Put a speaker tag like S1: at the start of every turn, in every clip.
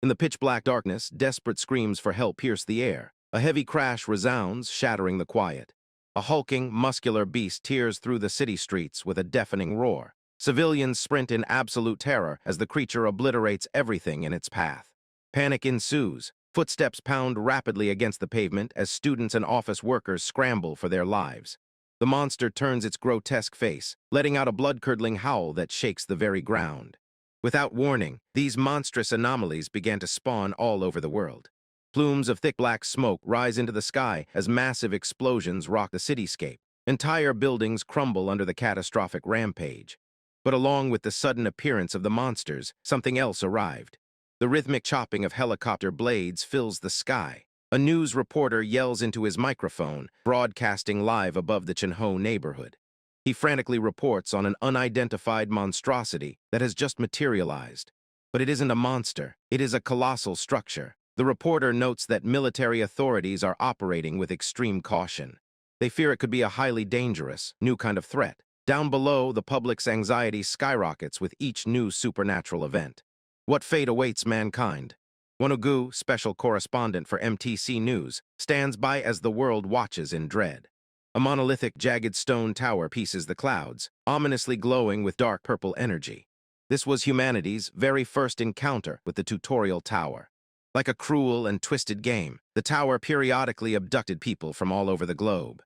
S1: In the pitch-black darkness, desperate screams for help pierce the air. A heavy crash resounds, shattering the quiet. A hulking, muscular beast tears through the city streets with a deafening roar. Civilians sprint in absolute terror as the creature obliterates everything in its path. Panic ensues. Footsteps pound rapidly against the pavement as students and office workers scramble for their lives. The monster turns its grotesque face, letting out a blood-curdling howl that shakes the very ground. Without warning, these monstrous anomalies began to spawn all over the world. Plumes of thick black smoke rise into the sky as massive explosions rock the cityscape. Entire buildings crumble under the catastrophic rampage. But along with the sudden appearance of the monsters, something else arrived. The rhythmic chopping of helicopter blades fills the sky. A news reporter yells into his microphone, broadcasting live above the Chinho neighborhood. He frantically reports on an unidentified monstrosity that has just materialized. But it isn't a monster, it is a colossal structure. The reporter notes that military authorities are operating with extreme caution. They fear it could be a highly dangerous, new kind of threat. Down below, the public's anxiety skyrockets with each new supernatural event. What fate awaits mankind? Wonugu, special correspondent for MTC News, stands by as the world watches in dread. A monolithic, jagged stone tower pieces the clouds, ominously glowing with dark purple energy. This was humanity's very first encounter with the tutorial tower. Like a cruel and twisted game, the tower periodically abducted people from all over the globe.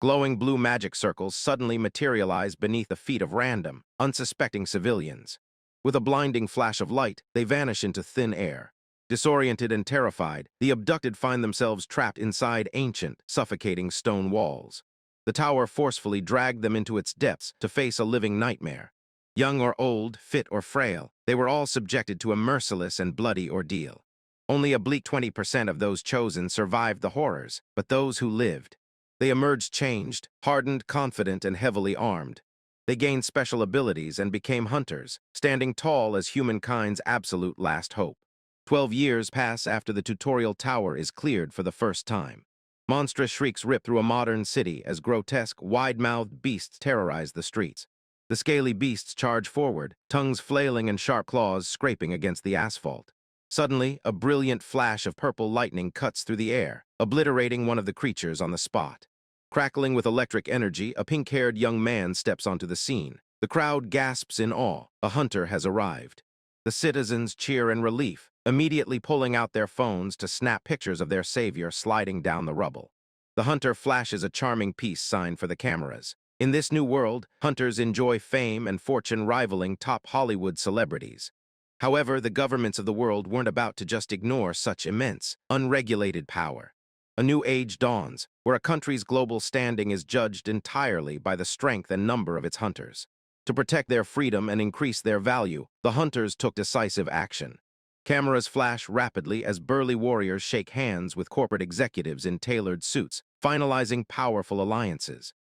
S1: Glowing blue magic circles suddenly materialize beneath the feet of random, unsuspecting civilians. With a blinding flash of light, they vanish into thin air. Disoriented and terrified, the abducted find themselves trapped inside ancient, suffocating stone walls. The tower forcefully dragged them into its depths to face a living nightmare. Young or old, fit or frail, they were all subjected to a merciless and bloody ordeal. Only a bleak 20% of those chosen survived the horrors, but those who lived. They emerged changed, hardened, confident, and heavily armed. They gained special abilities and became hunters, standing tall as humankind's absolute last hope. 12 years pass after the tutorial tower is cleared for the first time. Monstrous shrieks rip through a modern city as grotesque, wide-mouthed beasts terrorize the streets. The scaly beasts charge forward, tongues flailing and sharp claws scraping against the asphalt. Suddenly, a brilliant flash of purple lightning cuts through the air, obliterating one of the creatures on the spot. Crackling with electric energy, a pink-haired young man steps onto the scene. The crowd gasps in awe. A hunter has arrived. The citizens cheer in relief, immediately pulling out their phones to snap pictures of their savior sliding down the rubble. The hunter flashes a charming peace sign for the cameras. In this new world, hunters enjoy fame and fortune rivaling top Hollywood celebrities. However, the governments of the world weren't about to just ignore such immense, unregulated power. A new age dawns, where a country's global standing is judged entirely by the strength and number of its hunters. To protect their freedom and increase their value, the hunters took decisive action. Cameras flash rapidly as burly warriors shake hands with corporate executives in tailored suits, finalizing powerful alliances.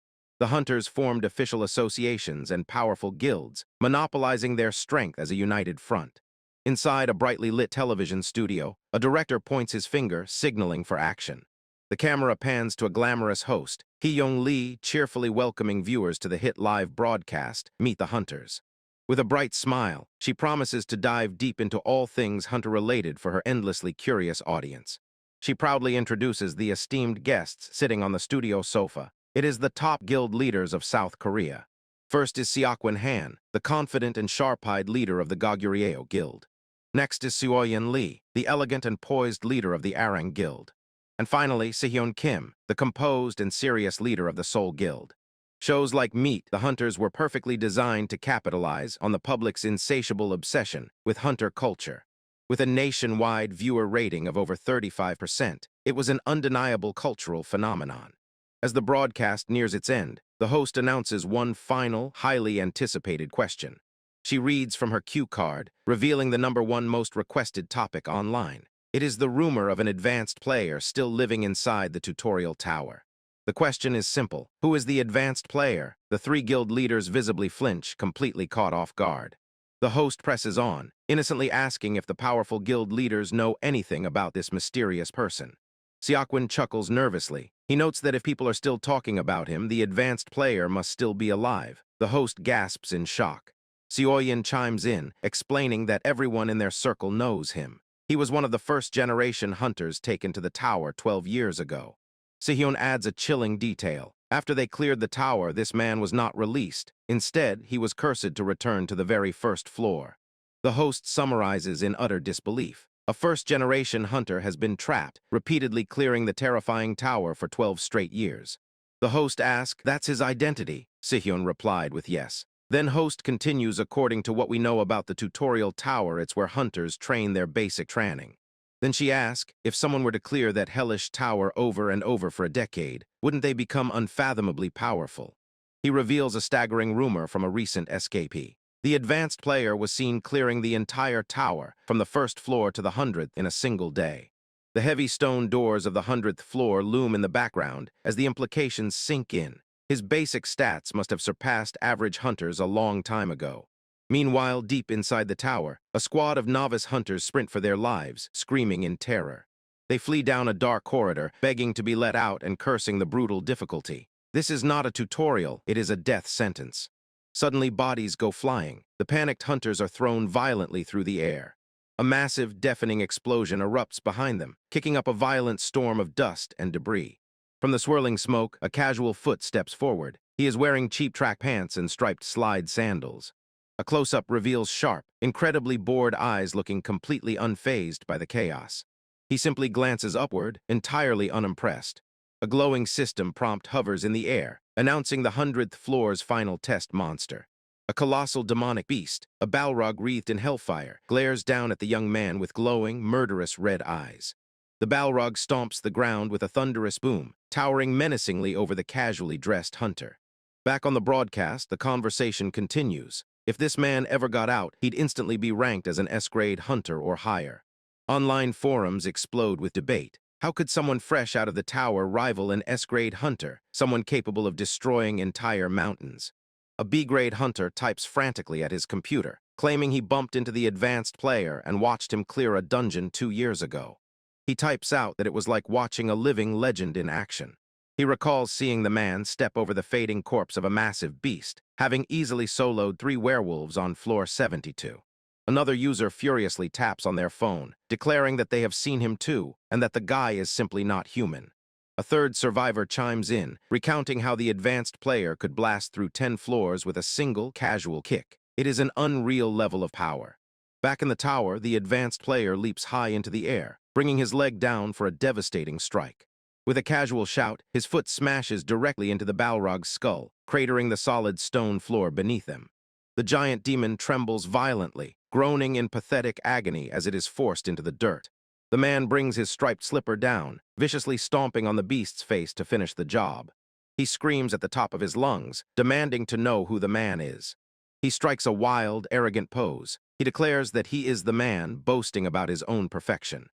S1: The hunters formed official associations and powerful guilds, monopolizing their strength as a united front. Inside a brightly lit television studio, a director points his finger, signaling for action. The camera pans to a glamorous host, Hyeonu Kim, cheerfully welcoming viewers to the hit live broadcast, Meet the Hunters. With a bright smile, she promises to dive deep into all things hunter-related for her endlessly curious audience. She proudly introduces the esteemed guests sitting on the studio sofa. It is the top guild leaders of South Korea. First is Seokwan Han, the confident and sharp-eyed leader of the Goguryeo Guild. Next is Seoyeon Lee, the elegant and poised leader of the Arang Guild. And finally, Hyeonu Kim, the composed and serious leader of the Seoul Guild. Shows like Meet the Hunters were perfectly designed to capitalize on the public's insatiable obsession with hunter culture. With a nationwide viewer rating of over 35%, it was an undeniable cultural phenomenon. As the broadcast nears its end, the host announces one final, highly anticipated question. She reads from her cue card, revealing the #1 most requested topic online. It is the rumor of an advanced player still living inside the tutorial tower. The question is simple. Who is the advanced player? The three guild leaders visibly flinch, completely caught off guard. The host presses on, innocently asking if the powerful guild leaders know anything about this mysterious person. Seokwan chuckles nervously. He notes that if people are still talking about him, the advanced player must still be alive. The host gasps in shock. Seoyeon chimes in, explaining that everyone in their circle knows him. He was one of the first-generation hunters taken to the tower 12 years ago. Sehyun adds a chilling detail. After they cleared the tower, this man was not released. Instead, he was cursed to return to the very first floor. The host summarizes in utter disbelief. A first-generation hunter has been trapped, repeatedly clearing the terrifying tower for 12 straight years. The host asks, "That's his identity?" Sehyun replied with yes. Then host continues, "According to what we know about the tutorial tower, it's where hunters train their basic training." Then she asks, if someone were to clear that hellish tower over and over for a decade, wouldn't they become unfathomably powerful? He reveals a staggering rumor from a recent escapee. The advanced player was seen clearing the entire tower, from the first floor to the 100th in a single day. The heavy stone doors of the 100th floor loom in the background as the implications sink in. His basic stats must have surpassed average hunters a long time ago. Meanwhile, deep inside the tower, a squad of novice hunters sprint for their lives, screaming in terror. They flee down a dark corridor, begging to be let out and cursing the brutal difficulty. This is not a tutorial, it is a death sentence. Suddenly, bodies go flying. The panicked hunters are thrown violently through the air. A massive, deafening explosion erupts behind them, kicking up a violent storm of dust and debris. From the swirling smoke, a casual foot steps forward. He is wearing cheap track pants and striped slide sandals. A close-up reveals sharp, incredibly bored eyes looking completely unfazed by the chaos. He simply glances upward, entirely unimpressed. A glowing system prompt hovers in the air, announcing the 100th floor's final test monster. A colossal demonic beast, a Balrog wreathed in hellfire, glares down at the young man with glowing, murderous red eyes. The Balrog stomps the ground with a thunderous boom, towering menacingly over the casually dressed hunter. Back on the broadcast, the conversation continues. If this man ever got out, he'd instantly be ranked as an S-grade hunter or higher. Online forums explode with debate. How could someone fresh out of the tower rival an S-grade hunter, someone capable of destroying entire mountains? A B-grade hunter types frantically at his computer, claiming he bumped into the advanced player and watched him clear a dungeon 2 years ago. He types out that it was like watching a living legend in action. He recalls seeing the man step over the fading corpse of a massive beast, having easily soloed 3 werewolves on floor 72. Another user furiously taps on their phone, declaring that they have seen him too, and that the guy is simply not human. A third survivor chimes in, recounting how the advanced player could blast through 10 floors with a single, casual kick. It is an unreal level of power. Back in the tower, the advanced player leaps high into the air, bringing his leg down for a devastating strike. With a casual shout, his foot smashes directly into the Balrog's skull, cratering the solid stone floor beneath him. The giant demon trembles violently, groaning in pathetic agony as it is forced into the dirt. The man brings his striped slipper down, viciously stomping on the beast's face to finish the job. He screams at the top of his lungs, demanding to know who the man is. He strikes a wild, arrogant pose. He declares that he is the man, boasting about his own perfection.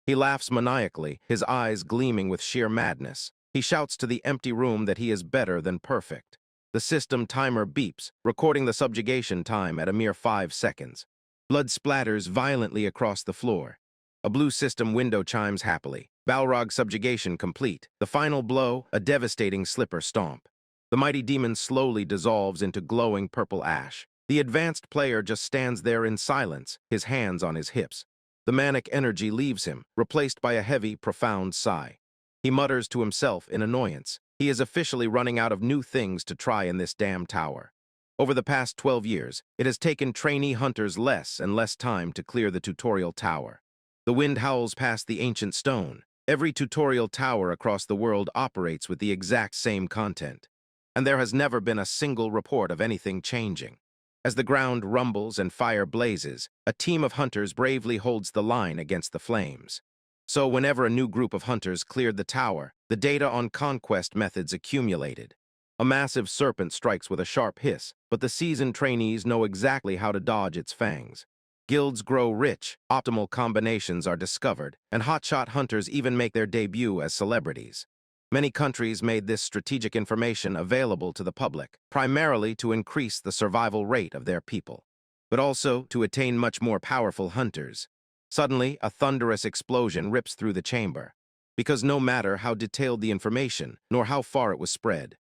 S1: He laughs maniacally, his eyes gleaming with sheer madness. He shouts to the empty room that he is better than perfect. The system timer beeps, recording the subjugation time at a mere 5 seconds. Blood splatters violently across the floor. A blue system window chimes happily. Balrog subjugation complete. The final blow, a devastating slipper stomp. The mighty demon slowly dissolves into glowing purple ash. The advanced player just stands there in silence, his hands on his hips. The manic energy leaves him, replaced by a heavy, profound sigh. He mutters to himself in annoyance. He is officially running out of new things to try in this damn tower. Over the past 12 years, it has taken trainee hunters less and less time to clear the tutorial tower. The wind howls past the ancient stone. Every tutorial tower across the world operates with the exact same content. And there has never been a single report of anything changing. As the ground rumbles and fire blazes, a team of hunters bravely holds the line against the flames. So whenever a new group of hunters cleared the tower, the data on conquest methods accumulated. A massive serpent strikes with a sharp hiss, but the seasoned trainees know exactly how to dodge its fangs. Guilds grow rich, optimal combinations are discovered, and hotshot hunters even make their debut as celebrities. Many countries made this strategic information available to the public, primarily to increase the survival rate of their people, but also to attain much more powerful hunters. Suddenly, a thunderous explosion rips through the chamber, because no matter how detailed the information, nor how far it was spread,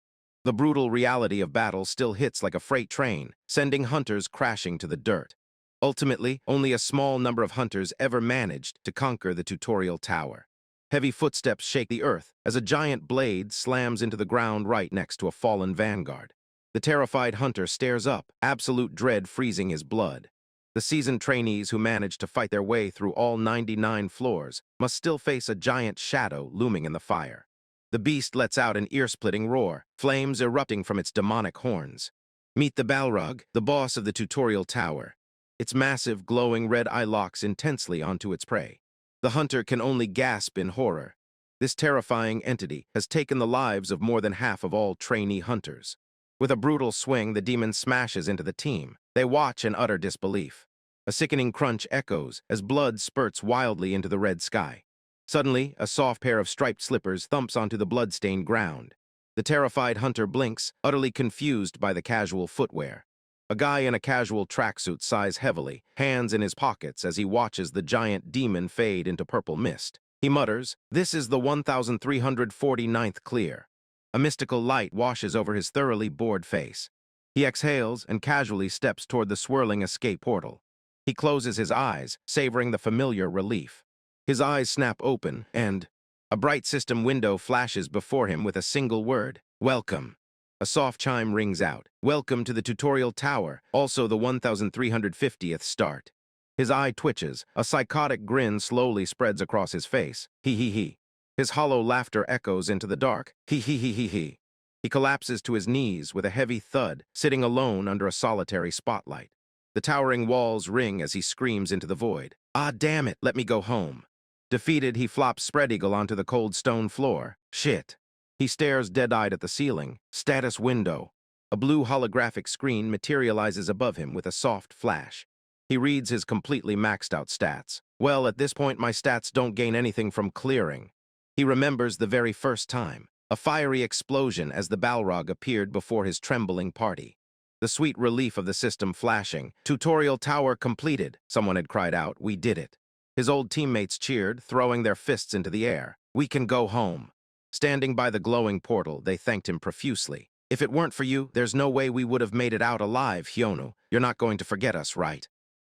S1: the brutal reality of battle still hits like a freight train, sending hunters crashing to the dirt. Ultimately, only a small number of hunters ever managed to conquer the tutorial tower. Heavy footsteps shake the earth as a giant blade slams into the ground right next to a fallen vanguard. The terrified hunter stares up, absolute dread freezing his blood. The seasoned trainees who managed to fight their way through all 99 floors must still face a giant shadow looming in the fire. The beast lets out an ear-splitting roar, flames erupting from its demonic horns. Meet the Balrog, the boss of the tutorial tower. Its massive, glowing red eye locks intensely onto its prey. The hunter can only gasp in horror. This terrifying entity has taken the lives of more than half of all trainee hunters. With a brutal swing, the demon smashes into the team. They watch in utter disbelief. A sickening crunch echoes as blood spurts wildly into the red sky. Suddenly, a soft pair of striped slippers thumps onto the blood-stained ground. The terrified hunter blinks, utterly confused by the casual footwear. A guy in a casual tracksuit sighs heavily, hands in his pockets as he watches the giant demon fade into purple mist. He mutters, "This is the 1349th clear." A mystical light washes over his thoroughly bored face. He exhales and casually steps toward the swirling escape portal. He closes his eyes, savoring the familiar relief. His eyes snap open, and a bright system window flashes before him with a single word, "Welcome." A soft chime rings out. Welcome to the tutorial tower, also the 1350th start. His eye twitches. A psychotic grin slowly spreads across his face. He. His hollow laughter echoes into the dark. He. He collapses to his knees with a heavy thud, sitting alone under a solitary spotlight. The towering walls ring as he screams into the void. "Ah, damn it, let me go home." Defeated, he flops spread-eagle onto the cold stone floor. Shit. He stares dead-eyed at the ceiling. Status window. A blue holographic screen materializes above him with a soft flash. He reads his completely maxed-out stats. Well, at this point, my stats don't gain anything from clearing. He remembers the very first time. A fiery explosion as the Balrog appeared before his trembling party. The sweet relief of the system flashing. "Tutorial tower completed," someone had cried out. "We did it." His old teammates cheered, throwing their fists into the air. "We can go home." Standing by the glowing portal, they thanked him profusely. "If it weren't for you, there's no way we would have made it out alive, Hyeonu. You're not going to forget us, right?"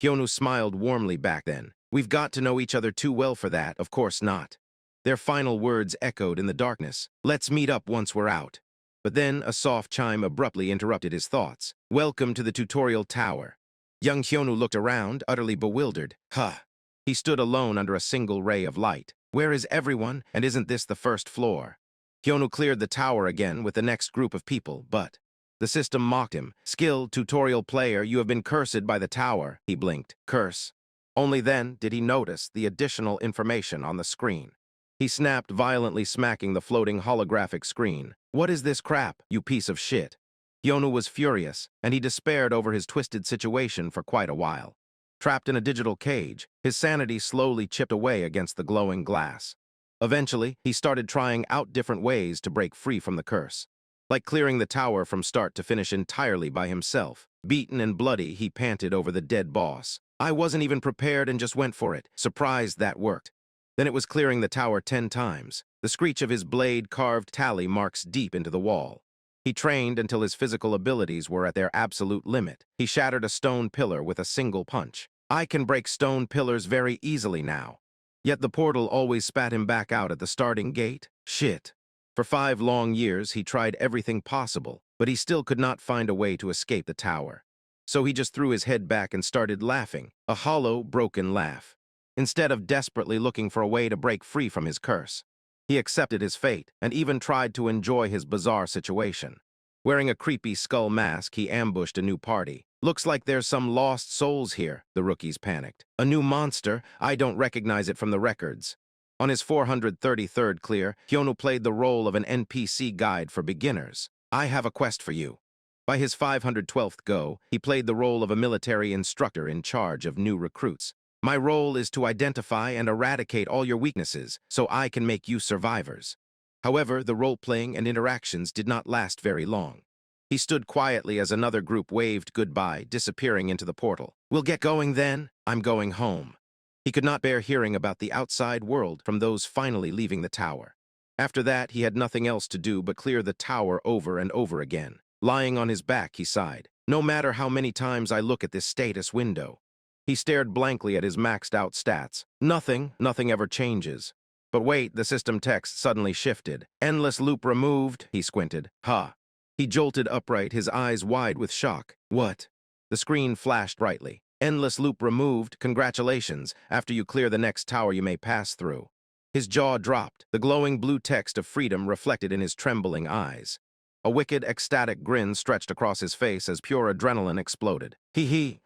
S1: Hyeonu smiled warmly back then. "We've got to know each other too well for that, of course not." Their final words echoed in the darkness. "Let's meet up once we're out." But then a soft chime abruptly interrupted his thoughts. "Welcome to the tutorial tower." Young Hyeonu looked around, utterly bewildered. He stood alone under a single ray of light. Where is everyone, and isn't this the first floor? Hyeonu cleared the tower again with the next group of people, but the system mocked him. "Skilled tutorial player, you have been cursed by the tower," he blinked. Curse. Only then did he notice the additional information on the screen. He snapped, violently smacking the floating holographic screen. "What is this crap, you piece of shit?" Hyeonu was furious, and he despaired over his twisted situation for quite a while. Trapped in a digital cage, his sanity slowly chipped away against the glowing glass. Eventually, he started trying out different ways to break free from the curse. Like clearing the tower from start to finish entirely by himself. Beaten and bloody, he panted over the dead boss. "I wasn't even prepared and just went for it. Surprised that worked." Then it was clearing the tower 10 times. The screech of his blade carved tally marks deep into the wall. He trained until his physical abilities were at their absolute limit. He shattered a stone pillar with a single punch. I can break stone pillars very easily now. Yet the portal always spat him back out at the starting gate. Shit. For 5 long years, he tried everything possible, but he still could not find a way to escape the tower. So he just threw his head back and started laughing, a hollow, broken laugh. Instead of desperately looking for a way to break free from his curse, he accepted his fate and even tried to enjoy his bizarre situation. Wearing a creepy skull mask, he ambushed a new party. "Looks like there's some lost souls here," the rookies panicked. "A new monster? I don't recognize it from the records." On his 433rd clear, Hyeonu played the role of an NPC guide for beginners. "I have a quest for you." By his 512th go, he played the role of a military instructor in charge of new recruits. "My role is to identify and eradicate all your weaknesses, so I can make you survivors." However, the role-playing and interactions did not last very long. He stood quietly as another group waved goodbye, disappearing into the portal. "We'll get going then. I'm going home." He could not bear hearing about the outside world from those finally leaving the tower. After that, he had nothing else to do but clear the tower over and over again. Lying on his back, he sighed. "No matter how many times I look at this status window, He stared blankly at his maxed-out stats. Nothing ever changes. But wait, the system text suddenly shifted. Endless loop removed, he squinted. Ha. He jolted upright, his eyes wide with shock. What? The screen flashed brightly. Endless loop removed, congratulations. After you clear the next tower you may pass through. His jaw dropped, the glowing blue text of freedom reflected in his trembling eyes. A wicked, ecstatic grin stretched across his face as pure adrenaline exploded. He.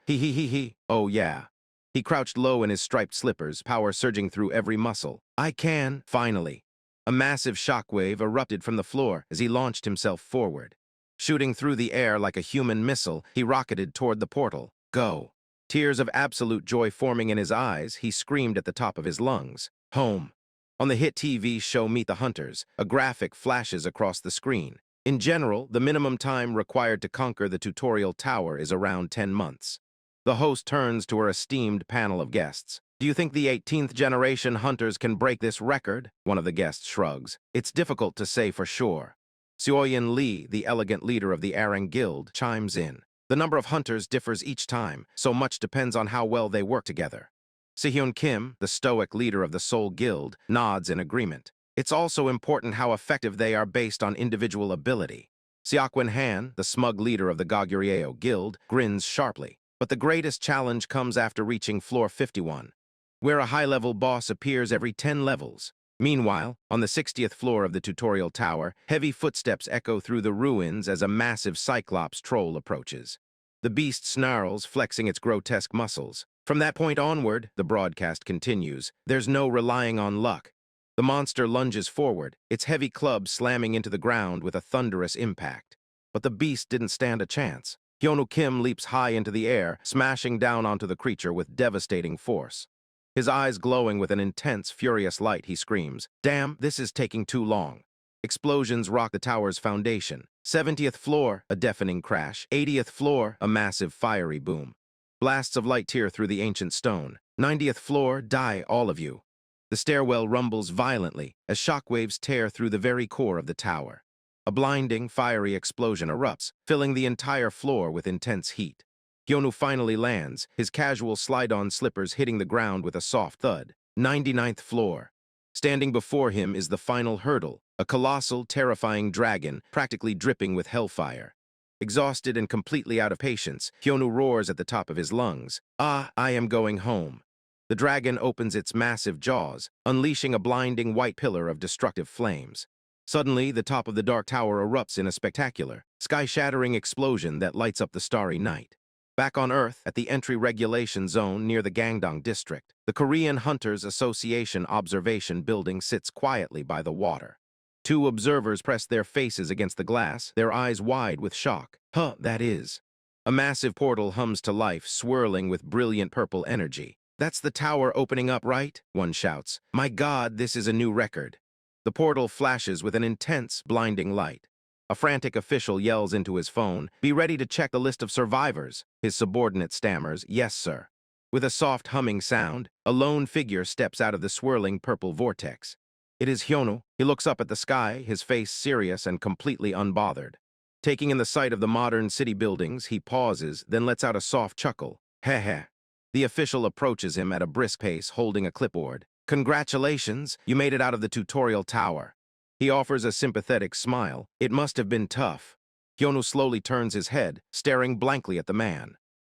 S1: Oh yeah. He crouched low in his striped slippers, power surging through every muscle. I can, finally. A massive shockwave erupted from the floor as he launched himself forward. Shooting through the air like a human missile, he rocketed toward the portal. Go. Tears of absolute joy forming in his eyes, he screamed at the top of his lungs. Home. On the hit TV show Meet the Hunters, a graphic flashes across the screen. In general, the minimum time required to conquer the tutorial tower is around 10 months. The host turns to her esteemed panel of guests. Do you think the 18th generation hunters can break this record? One of the guests shrugs. It's difficult to say for sure. Hyeonu Lee, the elegant leader of the Arang Guild, chimes in. The number of hunters differs each time, so much depends on how well they work together. Hyeonu Kim, the stoic leader of the Soul Guild, nods in agreement. It's also important how effective they are based on individual ability. Seokwan Han, the smug leader of the Goguryeo Guild, grins sharply. But the greatest challenge comes after reaching floor 51, where a high-level boss appears every 10 levels. Meanwhile, on the 60th floor of the tutorial tower, heavy footsteps echo through the ruins as a massive Cyclops troll approaches. The beast snarls, flexing its grotesque muscles. From that point onward, the broadcast continues, there's no relying on luck. The monster lunges forward, its heavy club slamming into the ground with a thunderous impact. But the beast didn't stand a chance. Hyeonu Kim leaps high into the air, smashing down onto the creature with devastating force. His eyes glowing with an intense, furious light, he screams, Damn, this is taking too long. Explosions rock the tower's foundation. 70th floor, a deafening crash. 80th floor, a massive fiery boom. Blasts of light tear through the ancient stone. 90th floor, die, all of you. The stairwell rumbles violently as shockwaves tear through the very core of the tower. A blinding, fiery explosion erupts, filling the entire floor with intense heat. Hyeonu finally lands, his casual slide-on slippers hitting the ground with a soft thud. 99th floor. Standing before him is the final hurdle, a colossal, terrifying dragon, practically dripping with hellfire. Exhausted and completely out of patience, Hyeonu roars at the top of his lungs. Ah, I am going home. The dragon opens its massive jaws, unleashing a blinding white pillar of destructive flames. Suddenly, the top of the dark tower erupts in a spectacular, sky-shattering explosion that lights up the starry night. Back on Earth, at the entry regulation zone near the Gangdong district, the Korean Hunters Association observation building sits quietly by the water. Two observers press their faces against the glass, their eyes wide with shock. That is. A massive portal hums to life, swirling with brilliant purple energy. That's the tower opening up, right? One shouts. My God, this is a new record. The portal flashes with an intense, blinding light. A frantic official yells into his phone, be ready to check the list of survivors. His subordinate stammers, yes, sir. With a soft humming sound, a lone figure steps out of the swirling purple vortex. It is Hyeonu. He looks up at the sky, his face serious and completely unbothered. Taking in the sight of the modern city buildings, he pauses, then lets out a soft chuckle. Heh. The official approaches him at a brisk pace, holding a clipboard. Congratulations, you made it out of the tutorial tower. He offers a sympathetic smile. It must have been tough. Hyeonu slowly turns his head, staring blankly at the man.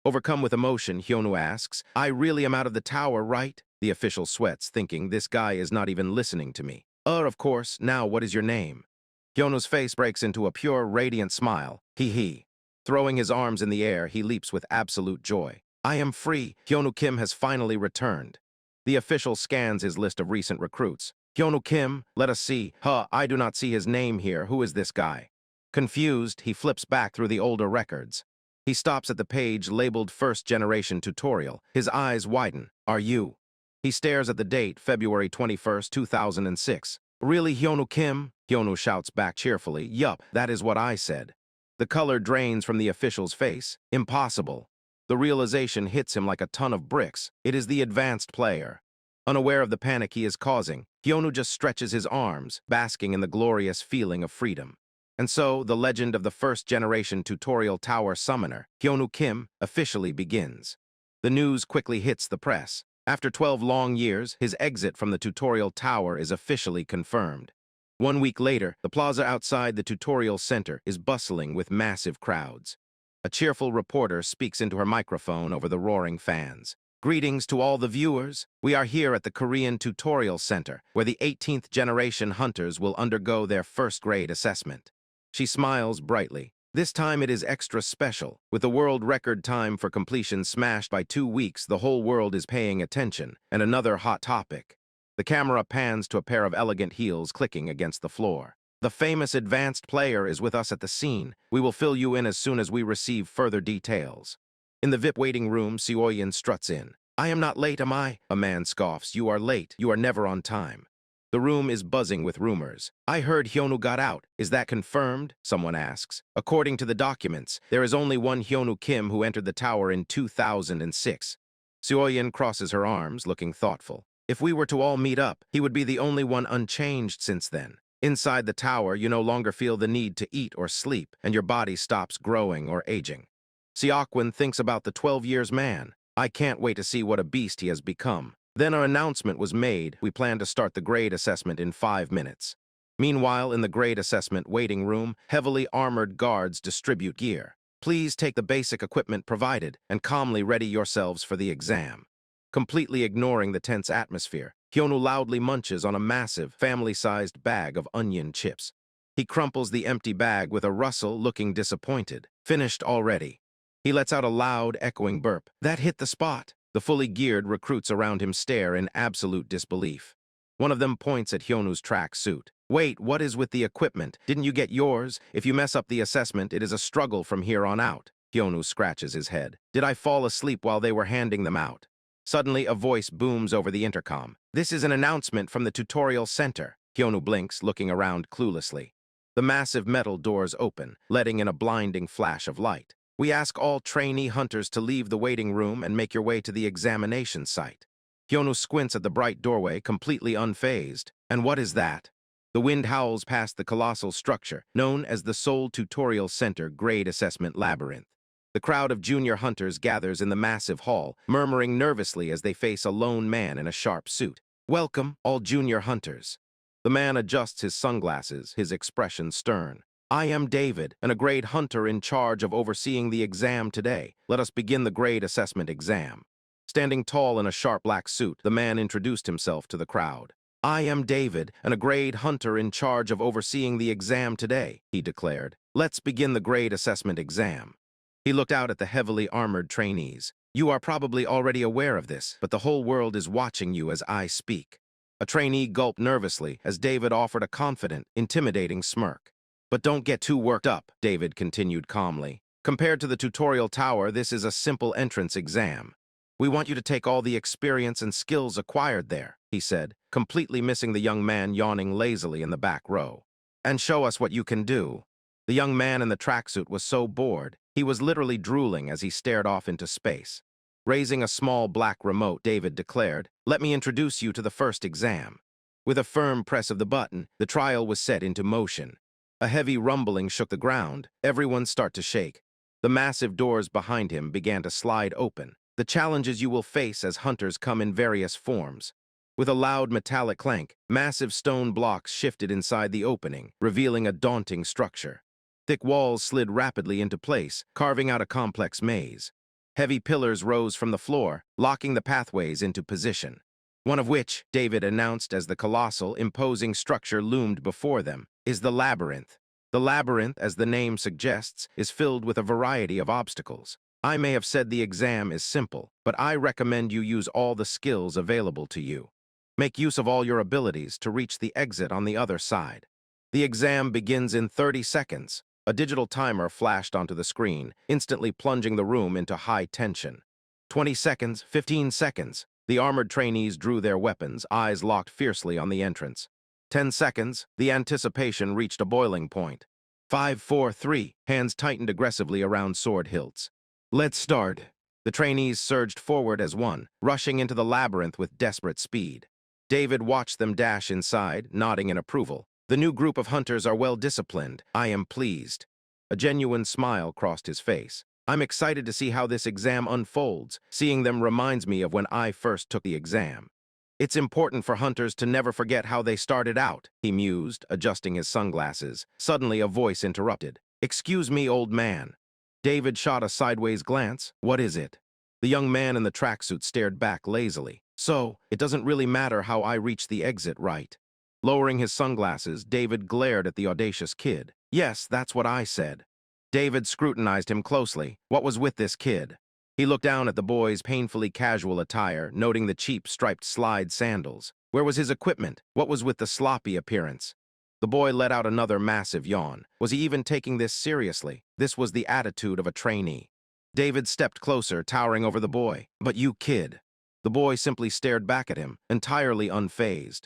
S1: Overcome with emotion, Hyeonu asks, I really am out of the tower, right? The official sweats, thinking this guy is not even listening to me. Of course, now what is your name? Hyeonu's face breaks into a pure, radiant smile. He. Throwing his arms in the air, he leaps with absolute joy. I am free. Hyeonu Kim has finally returned. The official scans his list of recent recruits. Hyeonu Kim, let us see. I do not see his name here. Who is this guy? Confused, he flips back through the older records. He stops at the page labeled First Generation Tutorial. His eyes widen. Are you? He stares at the date, February 21st, 2006. Really, Hyeonu Kim? Hyeonu shouts back cheerfully. Yup, that is what I said. The color drains from the official's face. Impossible. The realization hits him like a ton of bricks. It is the advanced player. Unaware of the panic he is causing, Hyeonu just stretches his arms, basking in the glorious feeling of freedom. And so, the legend of the first-generation tutorial tower summoner, Hyeonu Kim, officially begins. The news quickly hits the press. After 12 long years, his exit from the tutorial tower is officially confirmed. 1 week later, the plaza outside the tutorial center is bustling with massive crowds. A cheerful reporter speaks into her microphone over the roaring fans. Greetings to all the viewers. We are here at the Korean Tutorial Center, where the 18th generation hunters will undergo their first-grade assessment. She smiles brightly. This time it is extra special. With the world record time for completion smashed by 2 weeks, the whole world is paying attention. And another hot topic. The camera pans to a pair of elegant heels clicking against the floor. The famous advanced player is with us at the scene. We will fill you in as soon as we receive further details. In the VIP waiting room, Hyeonu struts in. I am not late, am I? A man scoffs. You are late. You are never on time. The room is buzzing with rumors. I heard Hyeonu got out. Is that confirmed? Someone asks. According to the documents, there is only one Hyeonu Kim who entered the tower in 2006. Hyeonu crosses her arms, looking thoughtful. If we were to all meet up, he would be the only one unchanged since then. Inside the tower, you no longer feel the need to eat or sleep, and your body stops growing or aging. Seokwan thinks about the 12 years man. I can't wait to see what a beast he has become. Then an announcement was made. We plan to start the grade assessment in 5 minutes. Meanwhile, in the grade assessment waiting room, heavily armored guards distribute gear. Please take the basic equipment provided and calmly ready yourselves for the exam. Completely ignoring the tense atmosphere, Hyeonu loudly munches on a massive, family-sized bag of onion chips. He crumples the empty bag with a rustle, looking disappointed. Finished already. He lets out a loud, echoing burp. That hit the spot. The fully geared recruits around him stare in absolute disbelief. One of them points at Hyeonu's track suit. Wait, what is with the equipment? Didn't you get yours? If you mess up the assessment, it is a struggle from here on out. Hyeonu scratches his head. Did I fall asleep while they were handing them out? Suddenly, a voice booms over the intercom. This is an announcement from the tutorial center. Hyeonu blinks, looking around cluelessly. The massive metal doors open, letting in a blinding flash of light. We ask all trainee hunters to leave the waiting room and make your way to the examination site. Hyeonu squints at the bright doorway, completely unfazed. And what is that? The wind howls past the colossal structure, known as the Seoul Tutorial Center Grade Assessment Labyrinth. The crowd of junior hunters gathers in the massive hall, murmuring nervously as they face a lone man in a sharp suit. Welcome, all junior hunters. The man adjusts his sunglasses, his expression stern. I am David, and a grade hunter in charge of overseeing the exam today. Let us begin the grade assessment exam. Standing tall in a sharp black suit, the man introduced himself to the crowd. I am David, and a grade hunter in charge of overseeing the exam today, he declared. Let's begin the grade assessment exam. He looked out at the heavily armored trainees. You are probably already aware of this, but the whole world is watching you as I speak. A trainee gulped nervously as David offered a confident, intimidating smirk. But don't get too worked up, David continued calmly. Compared to the tutorial tower, this is a simple entrance exam. We want you to take all the experience and skills acquired there, he said, completely missing the young man yawning lazily in the back row. And show us what you can do. The young man in the tracksuit was so bored, he was literally drooling as he stared off into space. Raising a small black remote, David declared, Let me introduce you to the first exam. With a firm press of the button, the trial was set into motion. A heavy rumbling shook the ground. Everyone started to shake. The massive doors behind him began to slide open. The challenges you will face as hunters come in various forms. With a loud metallic clank, massive stone blocks shifted inside the opening, revealing a daunting structure. Thick walls slid rapidly into place, carving out a complex maze. Heavy pillars rose from the floor, locking the pathways into position. One of which, David announced as the colossal, imposing structure loomed before them, is the labyrinth. The labyrinth, as the name suggests, is filled with a variety of obstacles. I may have said the exam is simple, but I recommend you use all the skills available to you. Make use of all your abilities to reach the exit on the other side. The exam begins in 30 seconds. A digital timer flashed onto the screen, instantly plunging the room into high tension. 20 seconds, 15 seconds. The armored trainees drew their weapons, eyes locked fiercely on the entrance. 10 seconds, the anticipation reached a boiling point. 5, 4, 3, hands tightened aggressively around sword hilts. Let's start. The trainees surged forward as one, rushing into the labyrinth with desperate speed. David watched them dash inside, nodding in approval. The new group of hunters are well disciplined. I am pleased. A genuine smile crossed his face. I'm excited to see how this exam unfolds. Seeing them reminds me of when I first took the exam. It's important for hunters to never forget how they started out, he mused, adjusting his sunglasses. Suddenly, a voice interrupted. Excuse me, old man. David shot a sideways glance. What is it? The young man in the tracksuit stared back lazily. So, it doesn't really matter how I reach the exit, right? Lowering his sunglasses, David glared at the audacious kid. Yes, that's what I said. David scrutinized him closely. What was with this kid? He looked down at the boy's painfully casual attire, noting the cheap striped slide sandals. Where was his equipment? What was with the sloppy appearance? The boy let out another massive yawn. Was he even taking this seriously? This was the attitude of a trainee. David stepped closer, towering over the boy. But you kid. The boy simply stared back at him, entirely unfazed.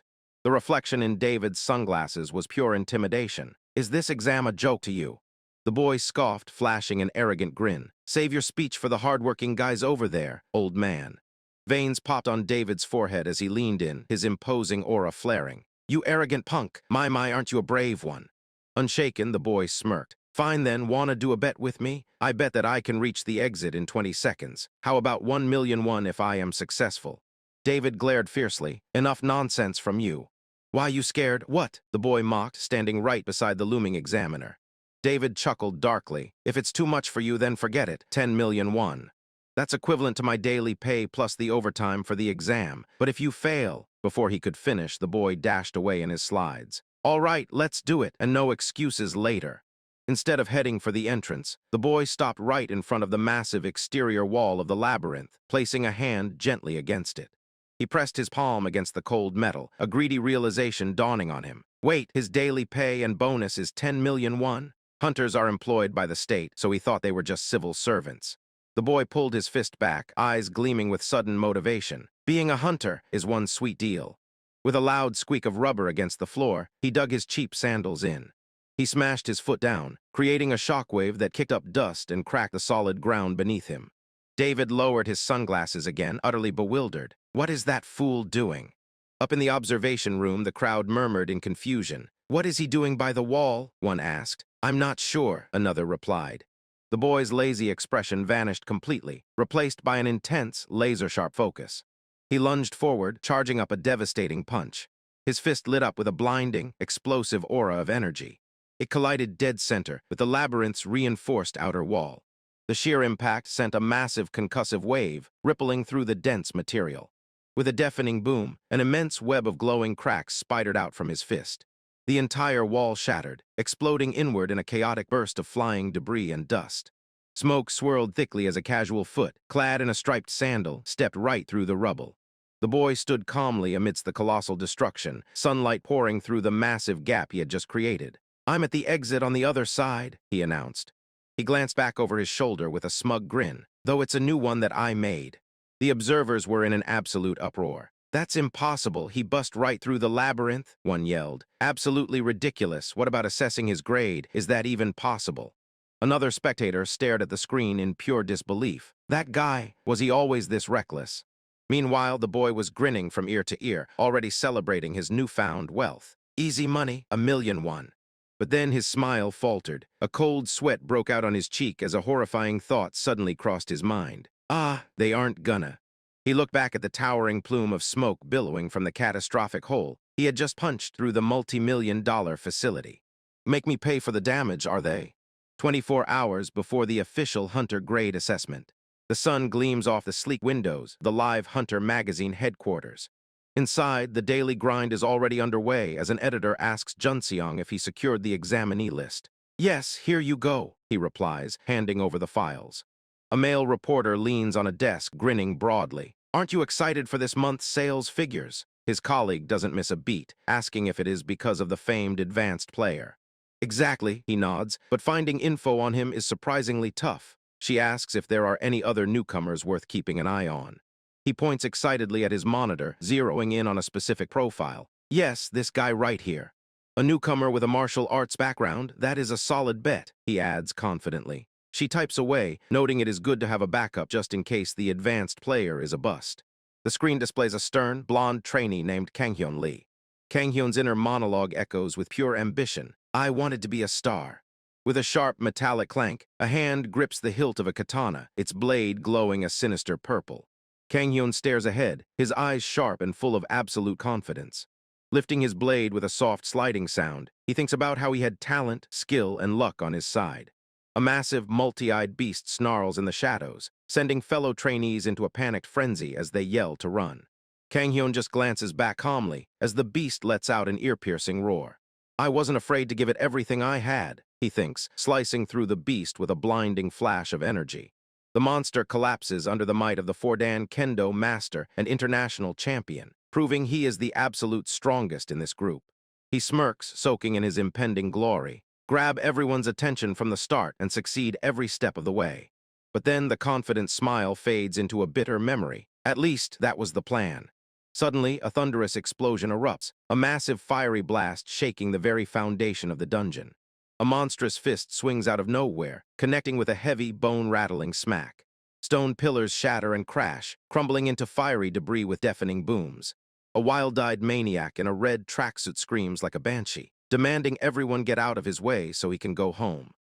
S1: The reflection in David's sunglasses was pure intimidation. Is this exam a joke to you? The boy scoffed, flashing an arrogant grin. Save your speech for the hardworking guys over there, old man. Veins popped on David's forehead as he leaned in, his imposing aura flaring. You arrogant punk, my, aren't you a brave one? Unshaken, the boy smirked. Fine then, wanna do a bet with me? I bet that I can reach the exit in 20 seconds. How about 1,000,001 if I am successful? David glared fiercely. Enough nonsense from you. Why you scared? What? The boy mocked, standing right beside the looming examiner. David chuckled darkly. If it's too much for you, then forget it. 10,000,001. That's equivalent to my daily pay plus the overtime for the exam. But if you fail... Before he could finish, the boy dashed away in his slides. All right, let's do it, and no excuses later. Instead of heading for the entrance, the boy stopped right in front of the massive exterior wall of the labyrinth, placing a hand gently against it. He pressed his palm against the cold metal, a greedy realization dawning on him. Wait, his daily pay and bonus is 10,000,001? Hunters are employed by the state, so he thought they were just civil servants. The boy pulled his fist back, eyes gleaming with sudden motivation. Being a hunter is one sweet deal. With a loud squeak of rubber against the floor, he dug his cheap sandals in. He smashed his foot down, creating a shockwave that kicked up dust and cracked the solid ground beneath him. David lowered his sunglasses again, utterly bewildered. What is that fool doing? Up in the observation room, the crowd murmured in confusion. What is he doing by the wall? One asked. I'm not sure, another replied. The boy's lazy expression vanished completely, replaced by an intense, laser-sharp focus. He lunged forward, charging up a devastating punch. His fist lit up with a blinding, explosive aura of energy. It collided dead center with the labyrinth's reinforced outer wall. The sheer impact sent a massive concussive wave rippling through the dense material. With a deafening boom, an immense web of glowing cracks spidered out from his fist. The entire wall shattered, exploding inward in a chaotic burst of flying debris and dust. Smoke swirled thickly as a casual foot, clad in a striped sandal, stepped right through the rubble. The boy stood calmly amidst the colossal destruction, sunlight pouring through the massive gap he had just created. I'm at the exit on the other side, he announced. He glanced back over his shoulder with a smug grin, though it's a new one that I made. The observers were in an absolute uproar. That's impossible. He bust right through the labyrinth, one yelled. Absolutely ridiculous. What about assessing his grade? Is that even possible? Another spectator stared at the screen in pure disbelief. That guy, was he always this reckless? Meanwhile, the boy was grinning from ear to ear, already celebrating his newfound wealth. Easy money, 1,000,001. But then his smile faltered. A cold sweat broke out on his cheek as a horrifying thought suddenly crossed his mind. Ah, they aren't gonna. He looked back at the towering plume of smoke billowing from the catastrophic hole he had just punched through the multi-million-dollar facility. Make me pay for the damage, are they? 24 hours before the official Hunter grade assessment. The sun gleams off the sleek windows, the live Hunter magazine headquarters. Inside, the daily grind is already underway as an editor asks Junseong if he secured the examinee list. Yes, here you go, he replies, handing over the files. A male reporter leans on a desk, grinning broadly. Aren't you excited for this month's sales figures? His colleague doesn't miss a beat, asking if it is because of the famed advanced player. Exactly, he nods, but finding info on him is surprisingly tough. She asks if there are any other newcomers worth keeping an eye on. He points excitedly at his monitor, zeroing in on a specific profile. Yes, this guy right here. A newcomer with a martial arts background, that is a solid bet, he adds confidently. She types away, noting it is good to have a backup just in case the advanced player is a bust. The screen displays a stern, blonde trainee named Kanghyun Lee. Kanghyun's inner monologue echoes with pure ambition. I wanted to be a star. With a sharp metallic clank, a hand grips the hilt of a katana, its blade glowing a sinister purple. Kang-hyun stares ahead, his eyes sharp and full of absolute confidence. Lifting his blade with a soft sliding sound, he thinks about how he had talent, skill, and luck on his side. A massive, multi-eyed beast snarls in the shadows, sending fellow trainees into a panicked frenzy as they yell to run. Kang-hyun just glances back calmly as the beast lets out an ear-piercing roar. I wasn't afraid to give it everything I had, he thinks, slicing through the beast with a blinding flash of energy. The monster collapses under the might of the Fordan Kendo master and international champion, proving he is the absolute strongest in this group. He smirks, soaking in his impending glory, grab everyone's attention from the start and succeed every step of the way. But then the confident smile fades into a bitter memory. At least that was the plan. Suddenly, a thunderous explosion erupts, a massive fiery blast shaking the very foundation of the dungeon. A monstrous fist swings out of nowhere, connecting with a heavy, bone-rattling smack. Stone pillars shatter and crash, crumbling into fiery debris with deafening booms. A wild-eyed maniac in a red tracksuit screams like a banshee, demanding everyone get out of his way so he can go home.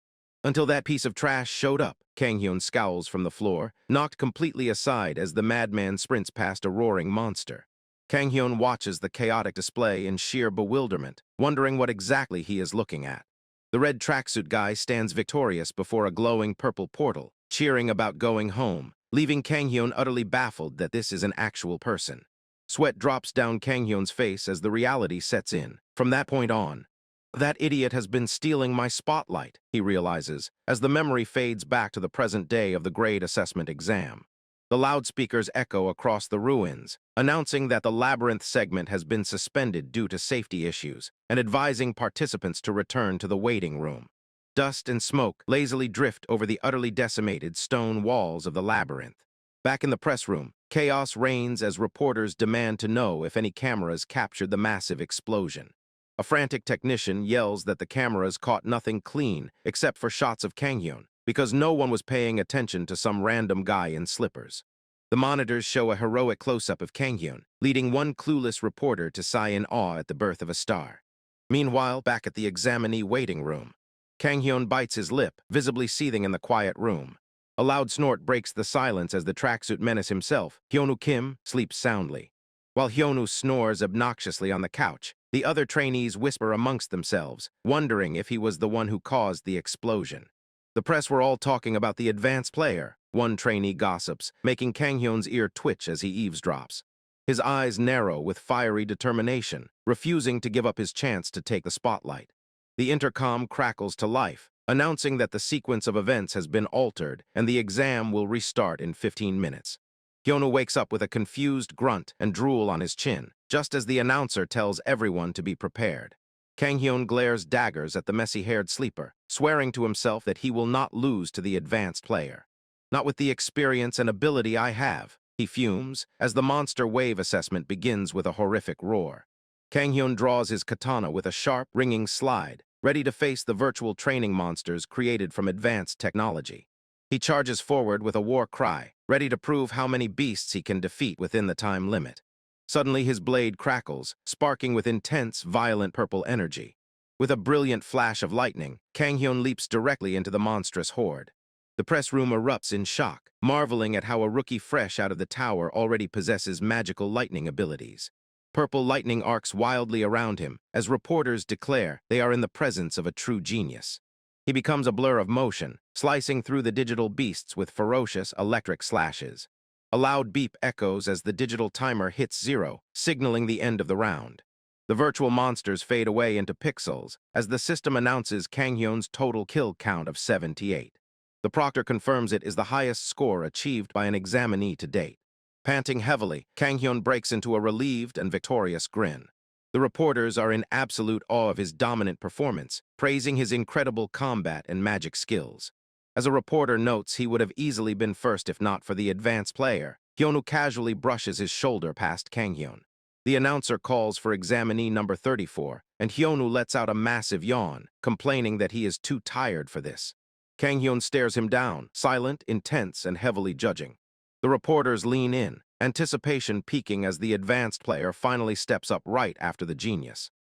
S1: Until that piece of trash showed up, Kang-hyun scowls from the floor, knocked completely aside as the madman sprints past a roaring monster. Kang-hyun watches the chaotic display in sheer bewilderment, wondering what exactly he is looking at. The red tracksuit guy stands victorious before a glowing purple portal, cheering about going home, leaving Kang-hyun utterly baffled that this is an actual person. Sweat drops down Kang-hyun's face as the reality sets in. From that point on, that idiot has been stealing my spotlight, he realizes, as the memory fades back to the present day of the grade assessment exam. The loudspeakers echo across the ruins, announcing that the labyrinth segment has been suspended due to safety issues and advising participants to return to the waiting room. Dust and smoke lazily drift over the utterly decimated stone walls of the labyrinth. Back in the press room, chaos reigns as reporters demand to know if any cameras captured the massive explosion. A frantic technician yells that the cameras caught nothing clean except for shots of Kang-hyun, because no one was paying attention to some random guy in slippers. The monitors show a heroic close-up of Kang-hyun, leading one clueless reporter to sigh in awe at the birth of a star. Meanwhile, back at the examinee waiting room, Kang-hyun bites his lip, visibly seething in the quiet room. A loud snort breaks the silence as the tracksuit menace himself, Hyeonu Kim, sleeps soundly. While Hyeonu snores obnoxiously on the couch, the other trainees whisper amongst themselves, wondering if he was the one who caused the explosion. The press were all talking about the advanced player, one trainee gossips, making Kang-hyun's ear twitch as he eavesdrops. His eyes narrow with fiery determination, refusing to give up his chance to take the spotlight. The intercom crackles to life, announcing that the sequence of events has been altered and the exam will restart in 15 minutes. Hyeonu wakes up with a confused grunt and drool on his chin, just as the announcer tells everyone to be prepared. Kang-hyun glares daggers at the messy-haired sleeper, swearing to himself that he will not lose to the advanced player. Not with the experience and ability I have, he fumes, as the monster wave assessment begins with a horrific roar. Kang-hyun draws his katana with a sharp, ringing slide, ready to face the virtual training monsters created from advanced technology. He charges forward with a war cry, ready to prove how many beasts he can defeat within the time limit. Suddenly his blade crackles, sparking with intense, violent purple energy. With a brilliant flash of lightning, Kang-hyun leaps directly into the monstrous horde. The press room erupts in shock, marveling at how a rookie fresh out of the tower already possesses magical lightning abilities. Purple lightning arcs wildly around him, as reporters declare they are in the presence of a true genius. He becomes a blur of motion, slicing through the digital beasts with ferocious electric slashes. A loud beep echoes as the digital timer hits 0, signaling the end of the round. The virtual monsters fade away into pixels as the system announces Kang-hyun's total kill count of 78. The proctor confirms it is the highest score achieved by an examinee to date. Panting heavily, Kang-hyun breaks into a relieved and victorious grin. The reporters are in absolute awe of his dominant performance, praising his incredible combat and magic skills. As a reporter notes, he would have easily been first if not for the advanced player. Hyeonu casually brushes his shoulder past Kang-hyun. The announcer calls for examinee number 34, and Hyeonu lets out a massive yawn, complaining that he is too tired for this. Kang-hyun stares him down, silent, intense, and heavily judging. The reporters lean in, anticipation peaking as the advanced player finally steps up right after the genius.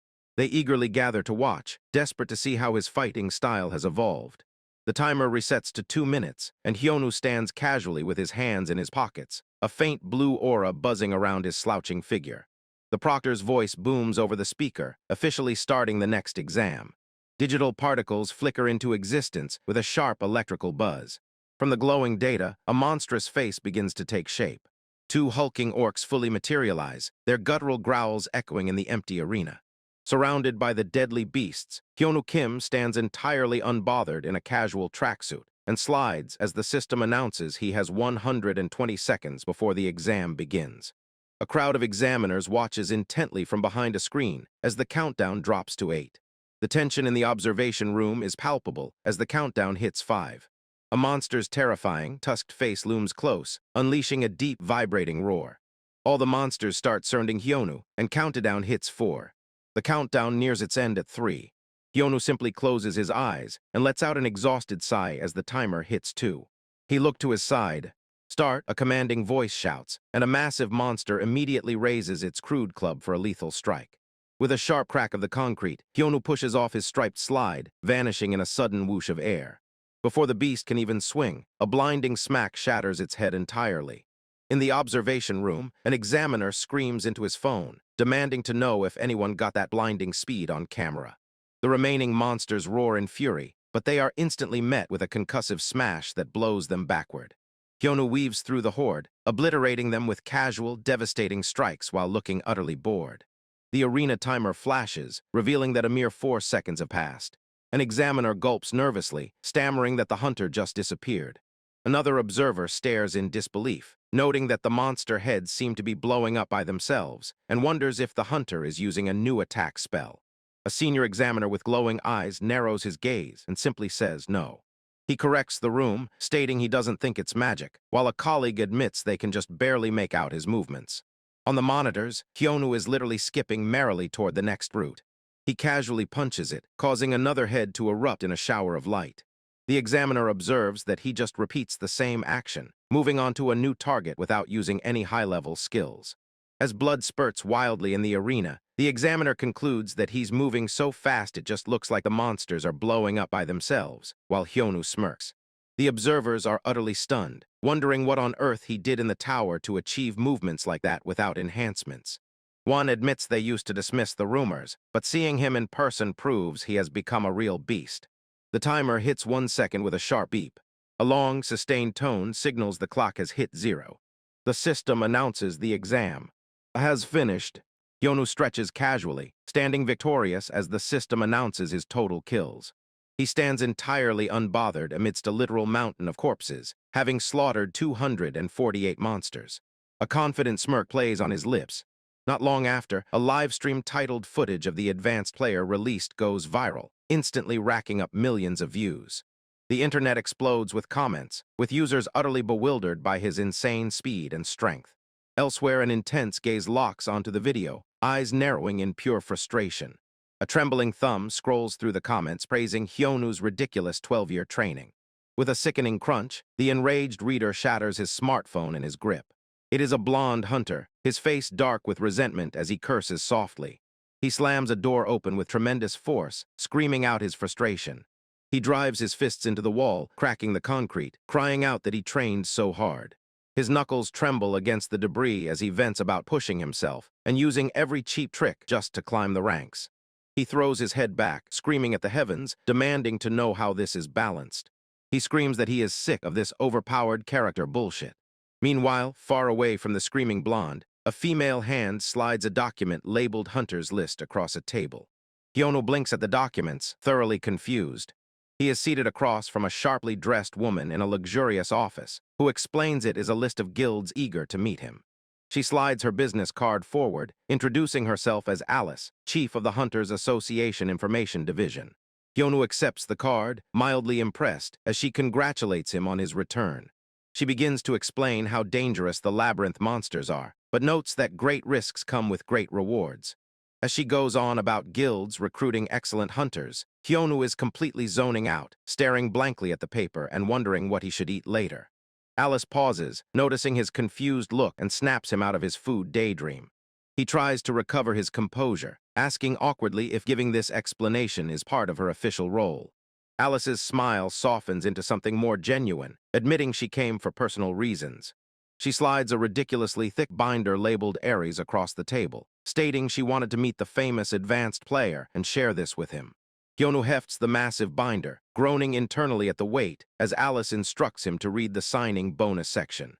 S1: They eagerly gather to watch, desperate to see how his fighting style has evolved. The timer resets to 2 minutes, and Hyeonu stands casually with his hands in his pockets, a faint blue aura buzzing around his slouching figure. The proctor's voice booms over the speaker, officially starting the next exam. Digital particles flicker into existence with a sharp electrical buzz. From the glowing data, a monstrous face begins to take shape. 2 hulking orcs fully materialize, their guttural growls echoing in the empty arena. Surrounded by the deadly beasts, Hyeonu Kim stands entirely unbothered in a casual tracksuit and slides as the system announces he has 120 seconds before the exam begins. A crowd of examiners watches intently from behind a screen as the countdown drops to 8. The tension in the observation room is palpable as the countdown hits 5. A monster's terrifying, tusked face looms close, unleashing a deep, vibrating roar. All the monsters start surrounding Hyeonu, and countdown hits 4. The countdown nears its end at 3. Hyeonu simply closes his eyes and lets out an exhausted sigh as the timer hits 2. He looked to his side. Start, a commanding voice shouts, and a massive monster immediately raises its crude club for a lethal strike. With a sharp crack of the concrete, Hyeonu pushes off his striped slide, vanishing in a sudden whoosh of air. Before the beast can even swing, a blinding smack shatters its head entirely. In the observation room, an examiner screams into his phone, demanding to know if anyone got that blinding speed on camera. The remaining monsters roar in fury, but they are instantly met with a concussive smash that blows them backward. Hyeonu weaves through the horde, obliterating them with casual, devastating strikes while looking utterly bored. The arena timer flashes, revealing that a mere 4 seconds have passed. An examiner gulps nervously, stammering that the hunter just disappeared. Another observer stares in disbelief, noting that the monster heads seem to be blowing up by themselves, and wonders if the hunter is using a new attack spell. A senior examiner with glowing eyes narrows his gaze and simply says no. He corrects the room, stating he doesn't think it's magic, while a colleague admits they can just barely make out his movements. On the monitors, Hyeonu is literally skipping merrily toward the next route. He casually punches it, causing another head to erupt in a shower of light. The examiner observes that he just repeats the same action, moving on to a new target without using any high-level skills. As blood spurts wildly in the arena, the examiner concludes that he's moving so fast it just looks like the monsters are blowing up by themselves, while Hyeonu smirks. The observers are utterly stunned, wondering what on earth he did in the tower to achieve movements like that without enhancements. One admits they used to dismiss the rumors, but seeing him in person proves he has become a real beast. The timer hits 1 second with a sharp beep. A long, sustained tone signals the clock has hit 0. The system announces the exam has finished. Hyeonu stretches casually, standing victorious as the system announces his total kills. He stands entirely unbothered amidst a literal mountain of corpses, having slaughtered 248 monsters. A confident smirk plays on his lips. Not long after, a live-stream titled footage of the advanced player released goes viral, instantly racking up millions of views. The internet explodes with comments, with users utterly bewildered by his insane speed and strength. Elsewhere, an intense gaze locks onto the video, eyes narrowing in pure frustration. A trembling thumb scrolls through the comments praising Hyeonu's ridiculous 12-year training. With a sickening crunch, the enraged reader shatters his smartphone in his grip. It is a blonde hunter, his face dark with resentment as he curses softly. He slams a door open with tremendous force, screaming out his frustration. He drives his fists into the wall, cracking the concrete, crying out that he trained so hard. His knuckles tremble against the debris as he vents about pushing himself and using every cheap trick just to climb the ranks. He throws his head back, screaming at the heavens, demanding to know how this is balanced. He screams that he is sick of this overpowered character bullshit. Meanwhile, far away from the screaming blonde, a female hand slides a document labeled Hunter's List across a table. Hyeonu blinks at the documents, thoroughly confused. He is seated across from a sharply dressed woman in a luxurious office, who explains it is a list of guilds eager to meet him. She slides her business card forward, introducing herself as Alice, chief of the Hunters Association Information Division. Hyeonu accepts the card, mildly impressed, as she congratulates him on his return. She begins to explain how dangerous the labyrinth monsters are, but notes that great risks come with great rewards. As she goes on about guilds recruiting excellent hunters, Hyeonu is completely zoning out, staring blankly at the paper and wondering what he should eat later. Alice pauses, noticing his confused look, and snaps him out of his food daydream. He tries to recover his composure, asking awkwardly if giving this explanation is part of her official role. Alice's smile softens into something more genuine, admitting she came for personal reasons. She slides a ridiculously thick binder labeled Aries across the table, stating she wanted to meet the famous advanced player and share this with him. Hyeonu hefts the massive binder, groaning internally at the weight as Alice instructs him to read the signing bonus section.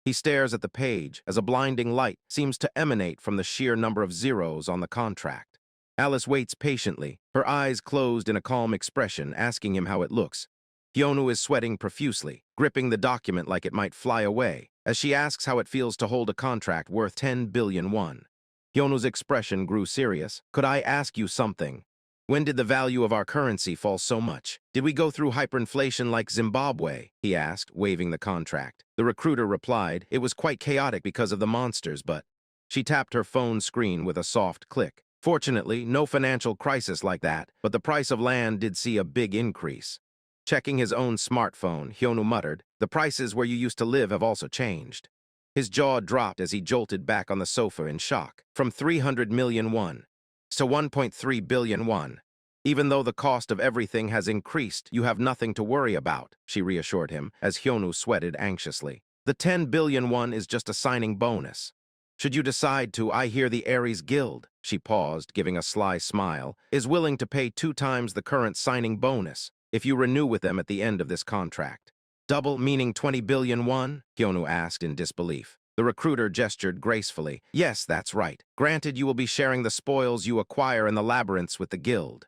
S1: He stares at the page as a blinding light seems to emanate from the sheer number of zeros on the contract. Alice waits patiently, her eyes closed in a calm expression, asking him how it looks. Hyeonu is sweating profusely, gripping the document like it might fly away, as she asks how it feels to hold a contract worth 10 billion won. Hyeonu's expression grew serious. Could I ask you something? When did the value of our currency fall so much? Did we go through hyperinflation like Zimbabwe? He asked, waving the contract. The recruiter replied, it was quite chaotic because of the monsters, but... She tapped her phone screen with a soft click. Fortunately, no financial crisis like that, but the price of land did see a big increase. Checking his own smartphone, Hyeonu muttered, the prices where you used to live have also changed. His jaw dropped as he jolted back on the sofa in shock. From 300 million won to 1.3 billion won. Even though the cost of everything has increased, you have nothing to worry about, she reassured him, as Hyeonu sweated anxiously. The 10 billion won is just a signing bonus. Should you decide to, I hear the Aries Guild, she paused, giving a sly smile, is willing to pay 2 times the current signing bonus if you renew with them at the end of this contract. Double meaning 20 billion won? Hyeonu asked in disbelief. The recruiter gestured gracefully. Yes, that's right. Granted, you will be sharing the spoils you acquire in the labyrinths with the guild.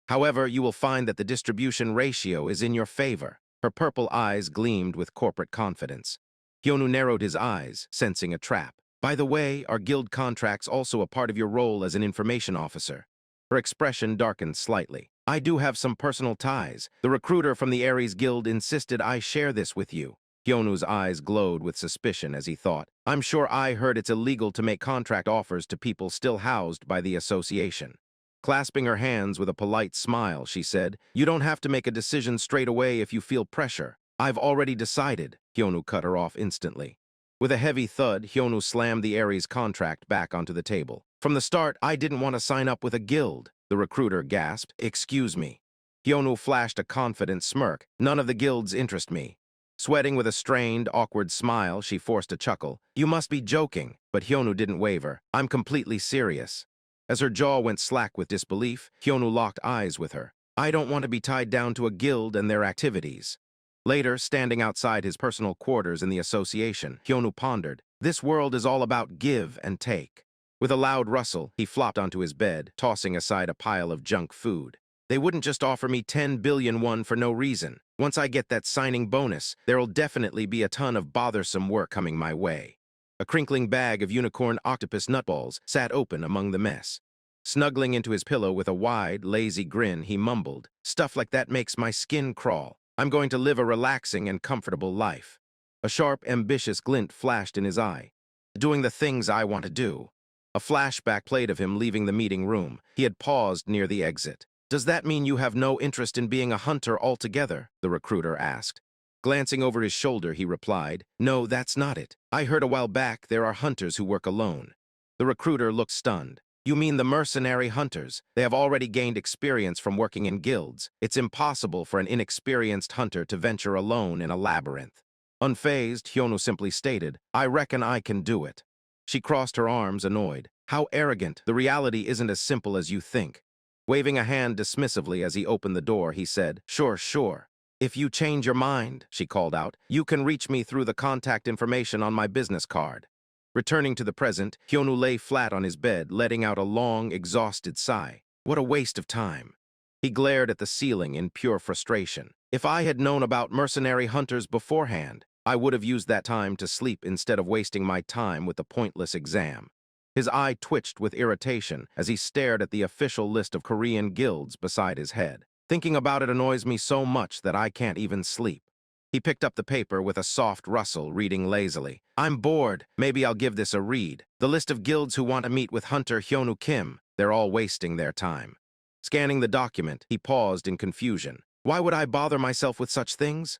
S1: However, you will find that the distribution ratio is in your favor. Her purple eyes gleamed with corporate confidence. Hyeonu narrowed his eyes, sensing a trap. By the way, are guild contracts also a part of your role as an information officer? Her expression darkened slightly. I do have some personal ties. The recruiter from the Aries Guild insisted I share this with you. Hyeonu's eyes glowed with suspicion as he thought, I'm sure I heard it's illegal to make contract offers to people still housed by the association. Clasping her hands with a polite smile, she said, you don't have to make a decision straight away if you feel pressure. I've already decided. Hyeonu cut her off instantly. With a heavy thud, Hyeonu slammed the Aries contract back onto the table. From the start, I didn't want to sign up with a guild, the recruiter gasped. Excuse me. Hyeonu flashed a confident smirk. None of the guilds interest me. Sweating with a strained, awkward smile, she forced a chuckle. You must be joking. But Hyeonu didn't waver. I'm completely serious. As her jaw went slack with disbelief, Hyeonu locked eyes with her. I don't want to be tied down to a guild and their activities. Later, standing outside his personal quarters in the association, Hyeonu pondered, this world is all about give and take. With a loud rustle, he flopped onto his bed, tossing aside a pile of junk food. They wouldn't just offer me 10 billion won for no reason. Once I get that signing bonus, there'll definitely be a ton of bothersome work coming my way. A crinkling bag of unicorn octopus nutballs sat open among the mess. Snuggling into his pillow with a wide, lazy grin, he mumbled, stuff like that makes my skin crawl. I'm going to live a relaxing and comfortable life. A sharp, ambitious glint flashed in his eye. Doing the things I want to do. A flashback played of him leaving the meeting room. He had paused near the exit. Does that mean you have no interest in being a hunter altogether? The recruiter asked. Glancing over his shoulder, he replied, no, that's not it. I heard a while back there are hunters who work alone. The recruiter looked stunned. You mean the mercenary hunters? They have already gained experience from working in guilds. It's impossible for an inexperienced hunter to venture alone in a labyrinth. Unfazed, Hyeonu simply stated, I reckon I can do it. She crossed her arms, annoyed. How arrogant. The reality isn't as simple as you think. Waving a hand dismissively as he opened the door, he said, Sure. If you change your mind, she called out, you can reach me through the contact information on my business card. Returning to the present, Hyeonu lay flat on his bed, letting out a long, exhausted sigh. What a waste of time. He glared at the ceiling in pure frustration. If I had known about mercenary hunters beforehand, I would have used that time to sleep instead of wasting my time with the pointless exam. His eye twitched with irritation as he stared at the official list of Korean guilds beside his head. Thinking about it annoys me so much that I can't even sleep. He picked up the paper with a soft rustle, reading lazily. I'm bored. Maybe I'll give this a read. The list of guilds who want to meet with hunter Hyeonu Kim. They're all wasting their time. Scanning the document, he paused in confusion. Why would I bother myself with such things?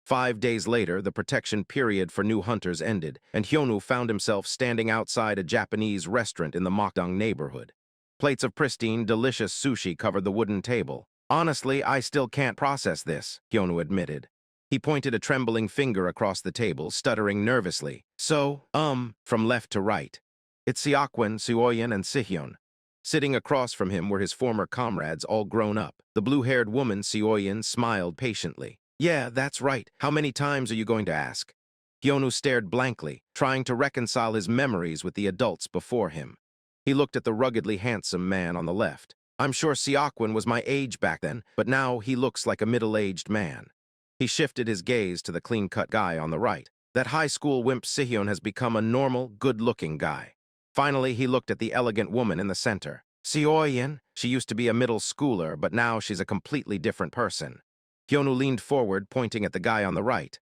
S1: 5 days later, the protection period for new hunters ended, and Hyeonu found himself standing outside a Japanese restaurant in the Mokdong neighborhood. Plates of pristine, delicious sushi covered the wooden table. Honestly, I still can't process this, Hyeonu admitted. He pointed a trembling finger across the table, stuttering nervously. From left to right. It's Seokwan, Suoyeon, and Sihyun. Sitting across from him were his former comrades, all grown up. The blue-haired woman, Suoyeon, smiled patiently. Yeah, that's right. How many times are you going to ask? Hyeonu stared blankly, trying to reconcile his memories with the adults before him. He looked at the ruggedly handsome man on the left. I'm sure Seokwan was my age back then, but now he looks like a middle-aged man. He shifted his gaze to the clean-cut guy on the right. That high school wimp Sihyun has become a normal, good-looking guy. Finally, he looked at the elegant woman in the center. Seoyeon, she used to be a middle schooler, but now she's a completely different person. Hyeonu leaned forward, pointing at the guy on the right.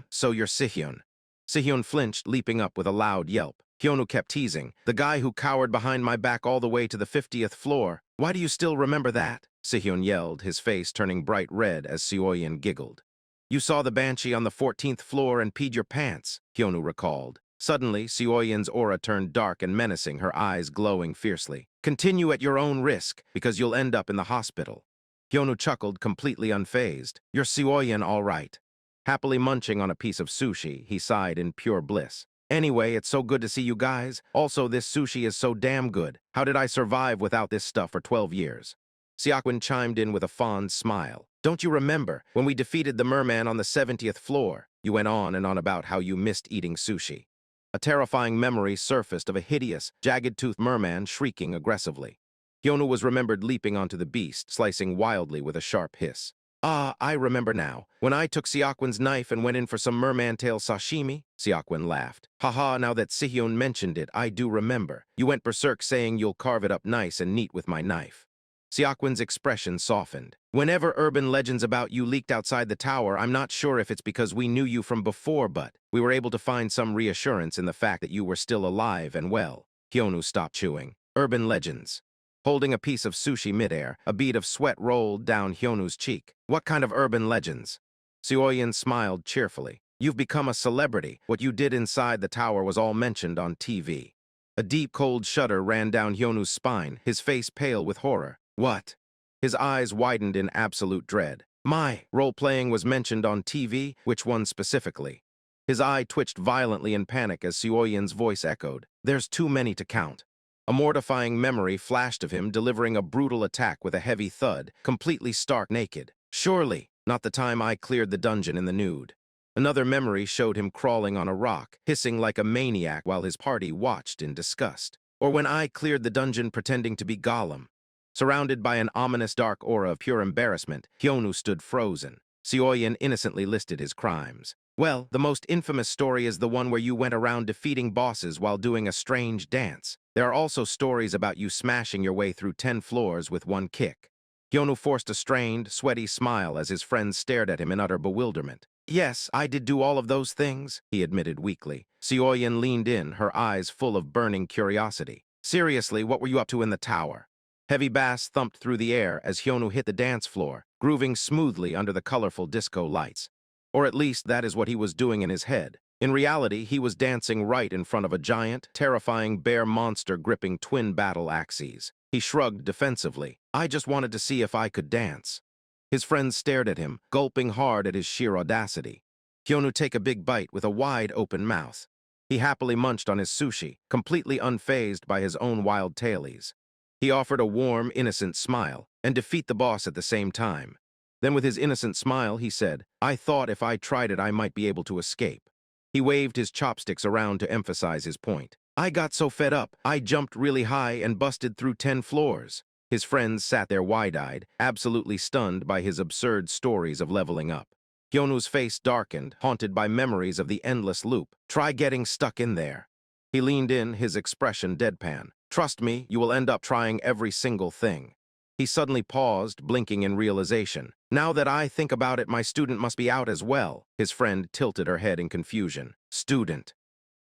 S1: So you're Sihyun. Sihyun flinched, leaping up with a loud yelp. Hyeonu kept teasing. The guy who cowered behind my back all the way to the 50th floor. Why do you still remember that? Sihyun yelled, his face turning bright red as Seoyeon giggled. You saw the banshee on the 14th floor and peed your pants, Hyeonu recalled. Suddenly, Seoyeon's aura turned dark and menacing, her eyes glowing fiercely. Continue at your own risk, because you'll end up in the hospital. Hyeonu chuckled, completely unfazed. You're Seoyeon, all right. Happily munching on a piece of sushi, he sighed in pure bliss. Anyway, it's so good to see you guys. Also, this sushi is so damn good. How did I survive without this stuff for 12 years? Seokwan chimed in with a fond smile. Don't you remember, when we defeated the merman on the 70th floor? You went on and on about how you missed eating sushi. A terrifying memory surfaced of a hideous, jagged-toothed merman shrieking aggressively. Hyeonu was remembered leaping onto the beast, slicing wildly with a sharp hiss. Ah, I remember now. When I took Seokwan's knife and went in for some merman tail sashimi, Seokwan laughed. Haha, now that Sihyun mentioned it, I do remember. You went berserk saying you'll carve it up nice and neat with my knife. Seokwan's expression softened. Whenever urban legends about you leaked outside the tower, I'm not sure if it's because we knew you from before, but we were able to find some reassurance in the fact that you were still alive and well. Hyeonu stopped chewing. Urban legends. Holding a piece of sushi midair, a bead of sweat rolled down Hyeonu's cheek. What kind of urban legends? Seoyeon smiled cheerfully. You've become a celebrity. What you did inside the tower was all mentioned on TV. A deep, cold shudder ran down Hyeonu's spine, his face pale with horror. What? His eyes widened in absolute dread. My role-playing was mentioned on TV, which one specifically? His eye twitched violently in panic as Seoyeon's voice echoed. There's too many to count. A mortifying memory flashed of him delivering a brutal attack with a heavy thud, completely stark naked. Surely, not the time I cleared the dungeon in the nude. Another memory showed him crawling on a rock, hissing like a maniac while his party watched in disgust. Or when I cleared the dungeon pretending to be Gollum. Surrounded by an ominous dark aura of pure embarrassment, Hyeonu stood frozen. Seoyeon innocently listed his crimes. Well, the most infamous story is the one where you went around defeating bosses while doing a strange dance. There are also stories about you smashing your way through 10 floors with one kick. Hyeonu forced a strained, sweaty smile as his friends stared at him in utter bewilderment. Yes, I did do all of those things, he admitted weakly. Seoyeon leaned in, her eyes full of burning curiosity. Seriously, what were you up to in the tower? Heavy bass thumped through the air as Hyeonu hit the dance floor, grooving smoothly under the colorful disco lights. Or at least that is what he was doing in his head. In reality, he was dancing right in front of a giant, terrifying bear monster gripping twin battle axes. He shrugged defensively. I just wanted to see if I could dance. His friends stared at him, gulping hard at his sheer audacity. Hyeonu took a big bite with a wide open mouth. He happily munched on his sushi, completely unfazed by his own wild tailies. He offered a warm, innocent smile, and defeat the boss at the same time. Then with his innocent smile, he said, I thought if I tried it, I might be able to escape. He waved his chopsticks around to emphasize his point. I got so fed up, I jumped really high and busted through 10 floors. His friends sat there wide-eyed, absolutely stunned by his absurd stories of leveling up. Hyeonu's face darkened, haunted by memories of the endless loop. Try getting stuck in there. He leaned in, his expression deadpan. Trust me, you will end up trying every single thing. He suddenly paused, blinking in realization. Now that I think about it, my student must be out as well. His friend tilted her head in confusion. Student.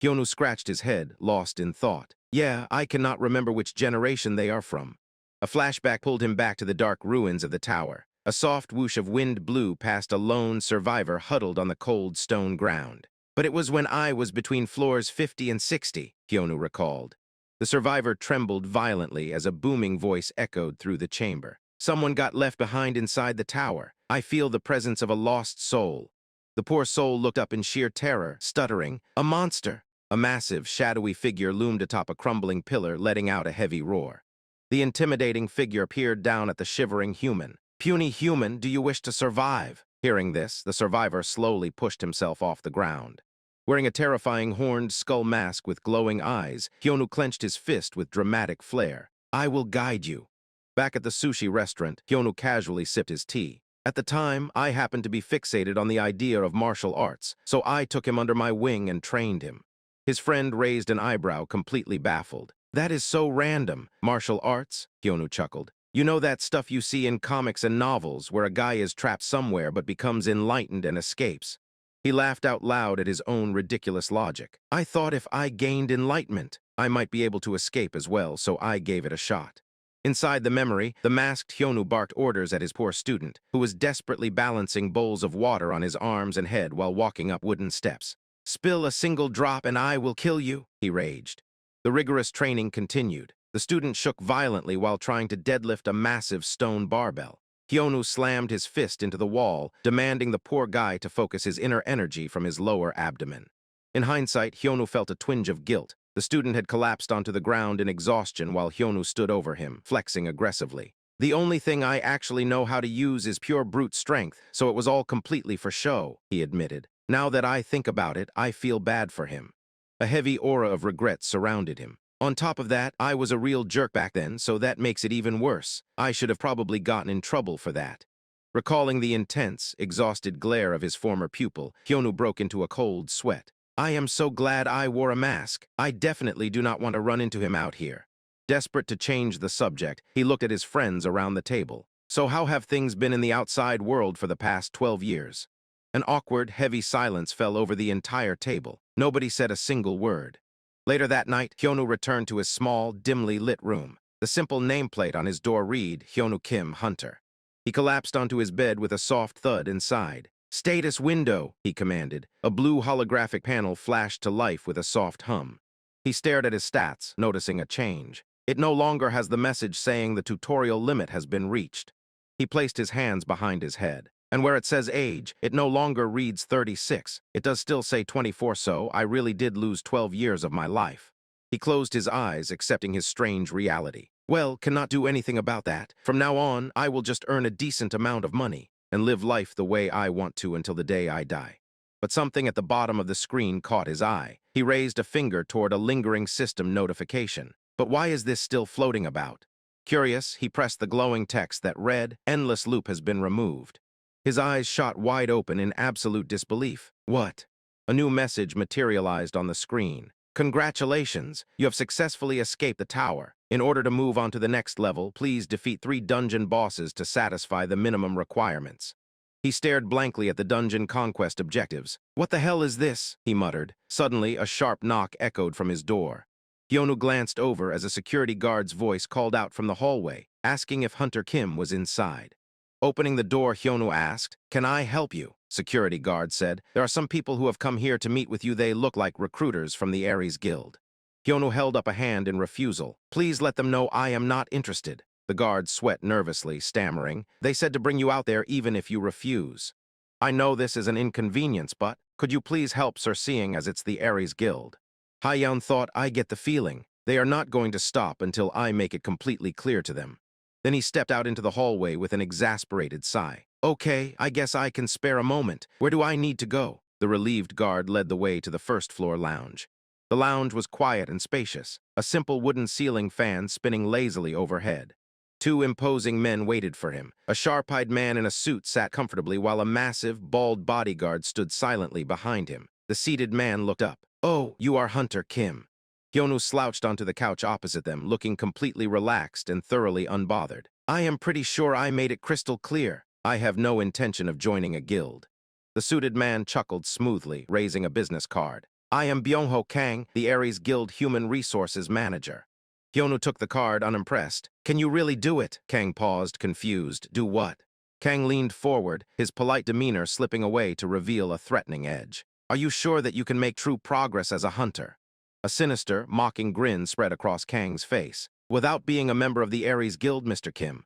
S1: Hyeonu scratched his head, lost in thought. Yeah, I cannot remember which generation they are from. A flashback pulled him back to the dark ruins of the tower. A soft whoosh of wind blew past a lone survivor huddled on the cold stone ground. But it was when I was between floors 50 and 60, Hyeonu recalled. The survivor trembled violently as a booming voice echoed through the chamber. Someone got left behind inside the tower. I feel the presence of a lost soul. The poor soul looked up in sheer terror, stuttering, "A monster!" A massive, shadowy figure loomed atop a crumbling pillar, letting out a heavy roar. The intimidating figure peered down at the shivering human. "Puny human, do you wish to survive?" Hearing this, the survivor slowly pushed himself off the ground. Wearing a terrifying horned skull mask with glowing eyes, Hyeonu clenched his fist with dramatic flair. "I will guide you." Back at the sushi restaurant, Hyeonu casually sipped his tea. "At the time, I happened to be fixated on the idea of martial arts, so I took him under my wing and trained him." His friend raised an eyebrow, completely baffled. "That is so random. Martial arts?" Hyeonu chuckled. "You know that stuff you see in comics and novels where a guy is trapped somewhere but becomes enlightened and escapes?" He laughed out loud at his own ridiculous logic. "I thought if I gained enlightenment, I might be able to escape as well, so I gave it a shot." Inside the memory, the masked Hyeonu barked orders at his poor student, who was desperately balancing bowls of water on his arms and head while walking up wooden steps. "Spill a single drop and I will kill you," he raged. The rigorous training continued. The student shook violently while trying to deadlift a massive stone barbell. Hyeonu slammed his fist into the wall, demanding the poor guy to focus his inner energy from his lower abdomen. In hindsight, Hyeonu felt a twinge of guilt. The student had collapsed onto the ground in exhaustion while Hyeonu stood over him, flexing aggressively. "The only thing I actually know how to use is pure brute strength, so it was all completely for show," he admitted. "Now that I think about it, I feel bad for him." A heavy aura of regret surrounded him. "On top of that, I was a real jerk back then, so that makes it even worse. I should have probably gotten in trouble for that." Recalling the intense, exhausted glare of his former pupil, Hyeonu broke into a cold sweat. "I am so glad I wore a mask. I definitely do not want to run into him out here." Desperate to change the subject, he looked at his friends around the table. "So how have things been in the outside world for the past 12 years? An awkward, heavy silence fell over the entire table. Nobody said a single word. Later that night, Hyeonu returned to his small, dimly lit room. The simple nameplate on his door read, "Hyeonu Kim, Hunter." He collapsed onto his bed with a soft thud inside. "Status window," he commanded. A blue holographic panel flashed to life with a soft hum. He stared at his stats, noticing a change. It no longer has the message saying the tutorial limit has been reached. He placed his hands behind his head. And where it says age, it no longer reads 36. It does still say 24, so I really did lose 12 years of my life. He closed his eyes, accepting his strange reality. "Well, cannot do anything about that. From now on, I will just earn a decent amount of money and live life the way I want to until the day I die." But something at the bottom of the screen caught his eye. He raised a finger toward a lingering system notification. But why is this still floating about? Curious, he pressed the glowing text that read, "Endless loop has been removed." His eyes shot wide open in absolute disbelief. What? A new message materialized on the screen. "Congratulations, you have successfully escaped the tower. In order to move on to the next level, please defeat 3 dungeon bosses to satisfy the minimum requirements." He stared blankly at the dungeon conquest objectives. "What the hell is this?" he muttered. Suddenly, a sharp knock echoed from his door. Hyeonu glanced over as a security guard's voice called out from the hallway, asking if Hunter Kim was inside. Opening the door, Hyeonu asked, "Can I help you?" Security guard said, "There are some people who have come here to meet with you. They look like recruiters from the Ares Guild." Hyeonu held up a hand in refusal. "Please let them know I am not interested." The guard sweat nervously, stammering, "They said to bring you out there even if you refuse." "I know this is an inconvenience, but could you please help, sir, seeing as it's the Ares Guild?" Hyeon thought, "I get the feeling. They are not going to stop until I make it completely clear to them." Then he stepped out into the hallway with an exasperated sigh. "Okay, I guess I can spare a moment. Where do I need to go?" The relieved guard led the way to the first-floor lounge. The lounge was quiet and spacious, a simple wooden ceiling fan spinning lazily overhead. 2 imposing men waited for him. A sharp-eyed man in a suit sat comfortably while a massive, bald bodyguard stood silently behind him. The seated man looked up. "Oh, you are Hunter Kim." Hyeonu slouched onto the couch opposite them, looking completely relaxed and thoroughly unbothered. "I am pretty sure I made it crystal clear. I have no intention of joining a guild." The suited man chuckled smoothly, raising a business card. "I am Byung-ho Kang, the Ares Guild Human Resources Manager." Hyeonu took the card, unimpressed. "Can you really do it?" Kang paused, confused. "Do what?" Kang leaned forward, his polite demeanor slipping away to reveal a threatening edge. "Are you sure that you can make true progress as a hunter?" A sinister, mocking grin spread across Kang's face. Without being a member of the Ares Guild, Mr. Kim.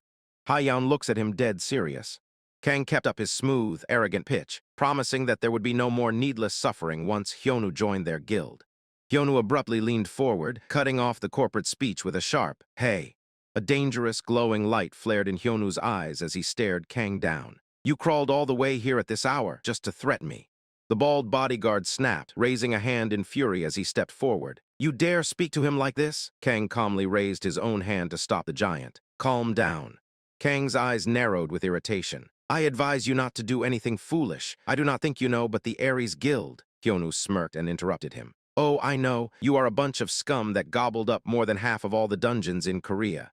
S1: Hyeon looks at him dead serious. Kang kept up his smooth, arrogant pitch, promising that there would be no more needless suffering once Hyeonu joined their guild. Hyeonu abruptly leaned forward, cutting off the corporate speech with a sharp, "Hey." A dangerous, glowing light flared in Hyeonu's eyes as he stared Kang down. "You crawled all the way here at this hour just to threaten me." The bald bodyguard snapped, raising a hand in fury as he stepped forward. "You dare speak to him like this?" Kang calmly raised his own hand to stop the giant. "Calm down." Kang's eyes narrowed with irritation. "I advise you not to do anything foolish. I do not think you know, but the Ares Guild." Hyeonu smirked and interrupted him. "Oh, I know. You are a bunch of scum that gobbled up more than half of all the dungeons in Korea."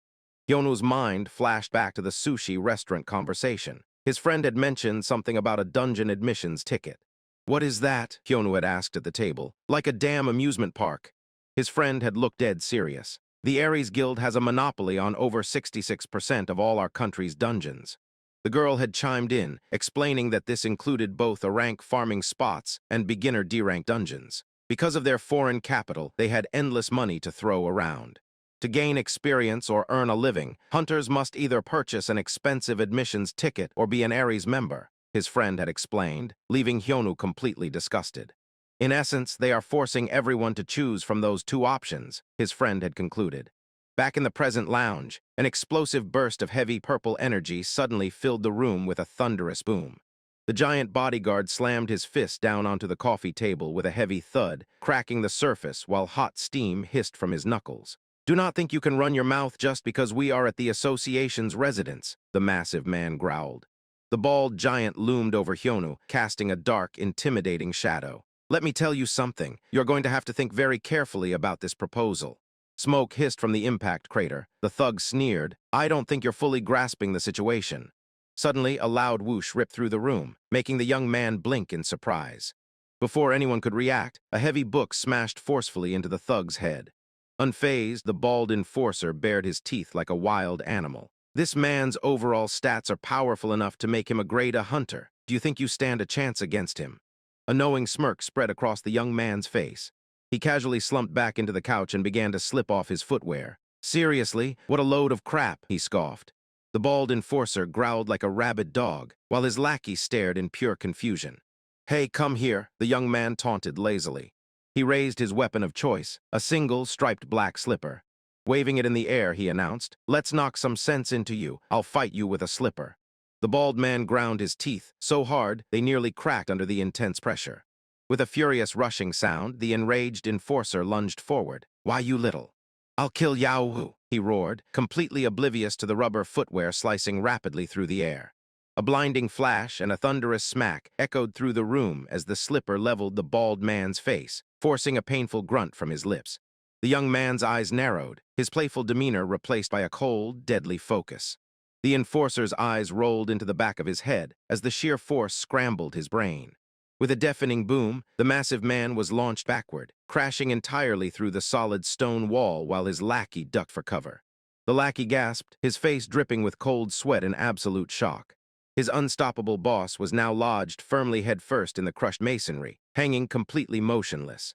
S1: Hyeonu's mind flashed back to the sushi restaurant conversation. His friend had mentioned something about a dungeon admissions ticket. "What is that?" Hyeonu had asked at the table. "Like a damn amusement park." His friend had looked dead serious. "The Ares Guild has a monopoly on over 66% of all our country's dungeons." The girl had chimed in, explaining that this included both A-rank farming spots and beginner D-rank dungeons. Because of their foreign capital, they had endless money to throw around. To gain experience or earn a living, hunters must either purchase an expensive admissions ticket or be an Ares member, his friend had explained, leaving Hyeonu completely disgusted. "In essence, they are forcing everyone to choose from those two options," his friend had concluded. Back in the present lounge, an explosive burst of heavy purple energy suddenly filled the room with a thunderous boom. The giant bodyguard slammed his fist down onto the coffee table with a heavy thud, cracking the surface while hot steam hissed from his knuckles. "Do not think you can run your mouth just because we are at the association's residence," the massive man growled. The bald giant loomed over Hyeonu, casting a dark, intimidating shadow. "Let me tell you something. You're going to have to think very carefully about this proposal." Smoke hissed from the impact crater. The thug sneered. "I don't think you're fully grasping the situation." Suddenly, a loud whoosh ripped through the room, making the young man blink in surprise. Before anyone could react, a heavy book smashed forcefully into the thug's head. Unfazed, the bald enforcer bared his teeth like a wild animal. "This man's overall stats are powerful enough to make him a grade A hunter. Do you think you stand a chance against him?" A knowing smirk spread across the young man's face. He casually slumped back into the couch and began to slip off his footwear. "Seriously? What a load of crap," he scoffed. The bald enforcer growled like a rabid dog, while his lackey stared in pure confusion. "Hey, come here," the young man taunted lazily. He raised his weapon of choice, a single striped black slipper. Waving it in the air, he announced, "Let's knock some sense into you. I'll fight you with a slipper." The bald man ground his teeth so hard they nearly cracked under the intense pressure. With a furious rushing sound, the enraged enforcer lunged forward. "Why, you little—" "I'll kill Yao," he roared, completely oblivious to the rubber footwear slicing rapidly through the air. A blinding flash and a thunderous smack echoed through the room as the slipper leveled the bald man's face, forcing a painful grunt from his lips. The young man's eyes narrowed, his playful demeanor replaced by a cold, deadly focus. The enforcer's eyes rolled into the back of his head as the sheer force scrambled his brain. With a deafening boom, the massive man was launched backward, crashing entirely through the solid stone wall while his lackey ducked for cover. The lackey gasped, his face dripping with cold sweat in absolute shock. His unstoppable boss was now lodged firmly headfirst in the crushed masonry, hanging completely motionless.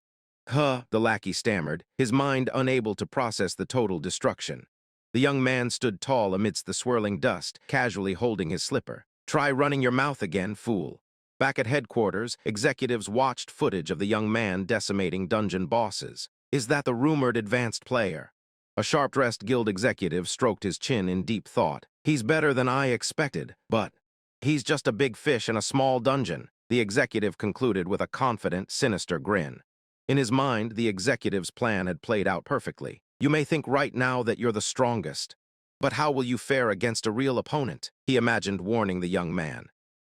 S1: "Huh," the lackey stammered, his mind unable to process the total destruction. The young man stood tall amidst the swirling dust, casually holding his slipper. "Try running your mouth again, fool." Back at headquarters, executives watched footage of the young man decimating dungeon bosses. "Is that the rumored advanced player?" A sharp-dressed guild executive stroked his chin in deep thought. "He's better than I expected, but he's just a big fish in a small dungeon," the executive concluded with a confident, sinister grin. In his mind, the executive's plan had played out perfectly. "You may think right now that you're the strongest, but how will you fare against a real opponent?" he imagined, warning the young man.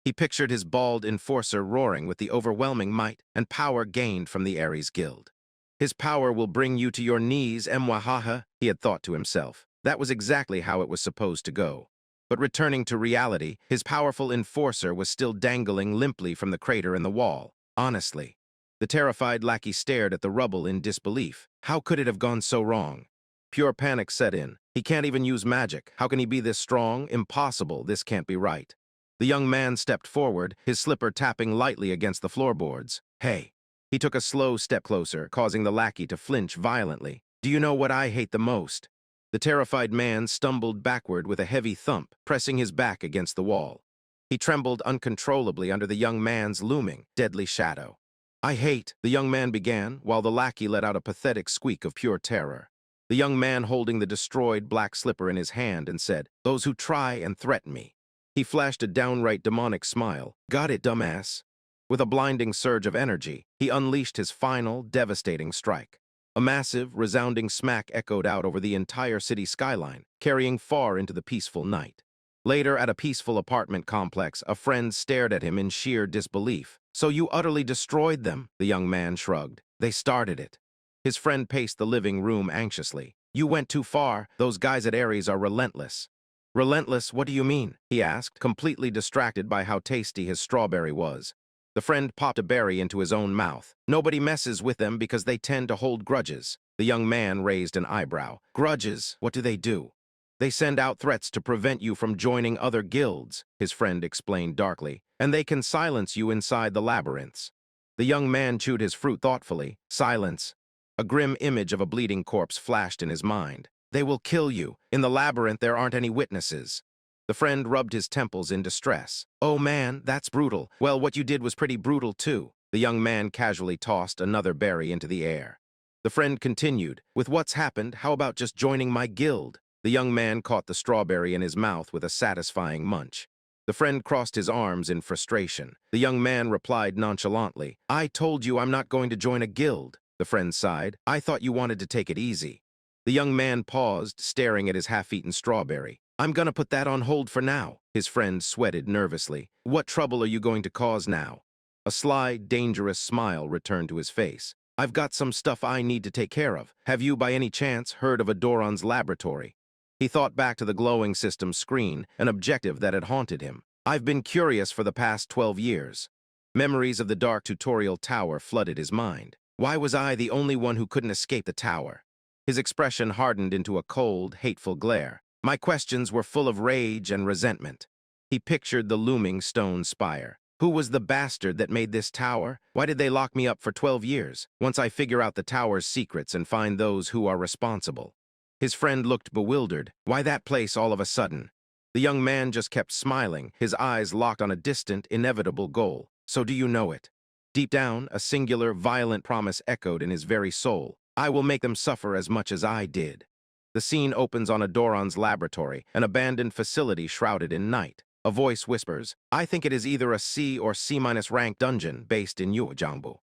S1: He pictured his bald enforcer roaring with the overwhelming might and power gained from the Ares Guild. "His power will bring you to your knees, Mwahaha," he had thought to himself. That was exactly how it was supposed to go. But returning to reality, his powerful enforcer was still dangling limply from the crater in the wall. Honestly. The terrified lackey stared at the rubble in disbelief. How could it have gone so wrong? Pure panic set in. He can't even use magic. How can he be this strong? Impossible. This can't be right. The young man stepped forward, his slipper tapping lightly against the floorboards. "Hey." He took a slow step closer, causing the lackey to flinch violently. Do you know what I hate the most? The terrified man stumbled backward with a heavy thump, pressing his back against the wall. He trembled uncontrollably under the young man's looming, deadly shadow. I hate, the young man began, while the lackey let out a pathetic squeak of pure terror. The young man holding the destroyed black slipper in his hand and said, "Those who try and threaten me." He flashed a downright demonic smile. Got it, dumbass. With a blinding surge of energy, he unleashed his final, devastating strike. A massive, resounding smack echoed out over the entire city skyline, carrying far into the peaceful night. Later, at a peaceful apartment complex, a friend stared at him in sheer disbelief. "So you utterly destroyed them," the young man shrugged. "They started it." His friend paced the living room anxiously. "You went too far. Those guys at Ares are relentless." "Relentless? What do you mean?" he asked, completely distracted by how tasty his strawberry was. The friend popped a berry into his own mouth. "Nobody messes with them because they tend to hold grudges." The young man raised an eyebrow. "Grudges? What do they do?" "They send out threats to prevent you from joining other guilds," his friend explained darkly, "and they can silence you inside the labyrinths." The young man chewed his fruit thoughtfully. Silence. A grim image of a bleeding corpse flashed in his mind. "They will kill you. In the labyrinth there aren't any witnesses." The friend rubbed his temples in distress. "Oh man, that's brutal. Well, what you did was pretty brutal too." The young man casually tossed another berry into the air. The friend continued, "With what's happened, how about just joining my guild?" The young man caught the strawberry in his mouth with a satisfying munch. The friend crossed his arms in frustration. The young man replied nonchalantly, "I told you I'm not going to join a guild." The friend sighed. "I thought you wanted to take it easy." The young man paused, staring at his half-eaten strawberry. "I'm gonna put that on hold for now." His friend sweated nervously. "What trouble are you going to cause now?" A sly, dangerous smile returned to his face. "I've got some stuff I need to take care of. Have you, by any chance, heard of a Doron's laboratory?" He thought back to the glowing system screen, an objective that had haunted him. "I've been curious for the past 12 years. Memories of the dark tutorial tower flooded his mind. Why was I the only one who couldn't escape the tower? His expression hardened into a cold, hateful glare. My questions were full of rage and resentment. He pictured the looming stone spire. Who was the bastard that made this tower? Why did they lock me up for 12 years? Once I figure out the tower's secrets and find those who are responsible. His friend looked bewildered. Why that place all of a sudden? The young man just kept smiling, his eyes locked on a distant, inevitable goal. So do you know it? Deep down, a singular, violent promise echoed in his very soul. I will make them suffer as much as I did. The scene opens on a Doron's laboratory, an abandoned facility shrouded in night. A voice whispers, I think it is either a C or C- rank dungeon based in Uejangbu.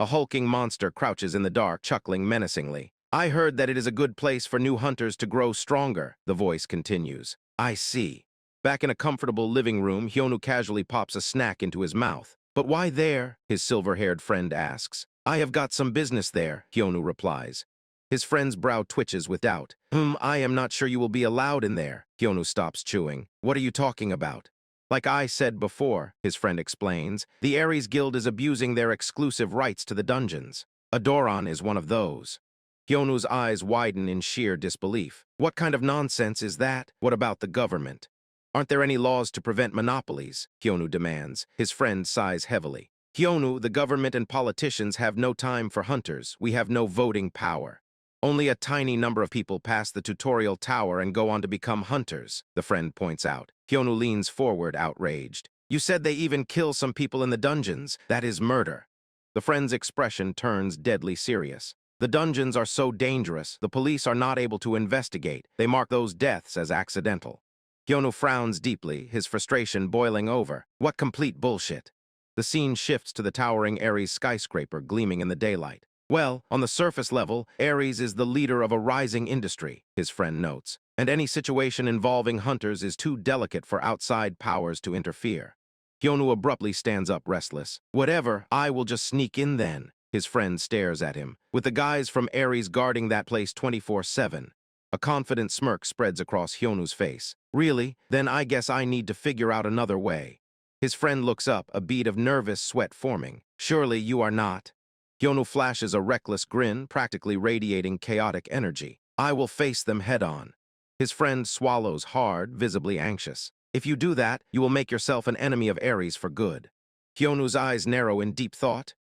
S1: A hulking monster crouches in the dark, chuckling menacingly. I heard that it is a good place for new hunters to grow stronger, the voice continues. I see. Back in a comfortable living room, Hyeonu casually pops a snack into his mouth. But why there? His silver-haired friend asks. I have got some business there, Hyeonu replies. His friend's brow twitches with doubt. I am not sure you will be allowed in there. Hyeonu stops chewing. What are you talking about? Like I said before, his friend explains, the Ares Guild is abusing their exclusive rights to the dungeons. A Doron is one of those. Hyeonu's eyes widen in sheer disbelief. What kind of nonsense is that? What about the government? Aren't there any laws to prevent monopolies? Hyeonu demands. His friend sighs heavily. Hyeonu, the government and politicians have no time for hunters. We have no voting power. Only a tiny number of people pass the tutorial tower and go on to become hunters, the friend points out. Hyeonu leans forward, outraged. You said they even kill some people in the dungeons. That is murder. The friend's expression turns deadly serious. The dungeons are so dangerous, the police are not able to investigate. They mark those deaths as accidental. Hyeonu frowns deeply, his frustration boiling over. What complete bullshit. The scene shifts to the towering Ares skyscraper gleaming in the daylight. Well, on the surface level, Ares is the leader of a rising industry, his friend notes, and any situation involving hunters is too delicate for outside powers to interfere. Hyeonu abruptly stands up restless. Whatever, I will just sneak in then. His friend stares at him, with the guys from Ares guarding that place 24/7. A confident smirk spreads across Hyeonu's face. Really? Then I guess I need to figure out another way. His friend looks up, a bead of nervous sweat forming. Surely you are not. Hyeonu flashes a reckless grin, practically radiating chaotic energy. I will face them head-on. His friend swallows hard, visibly anxious. If you do that, you will make yourself an enemy of Ares for good. Hyeonu's eyes narrow in deep thought.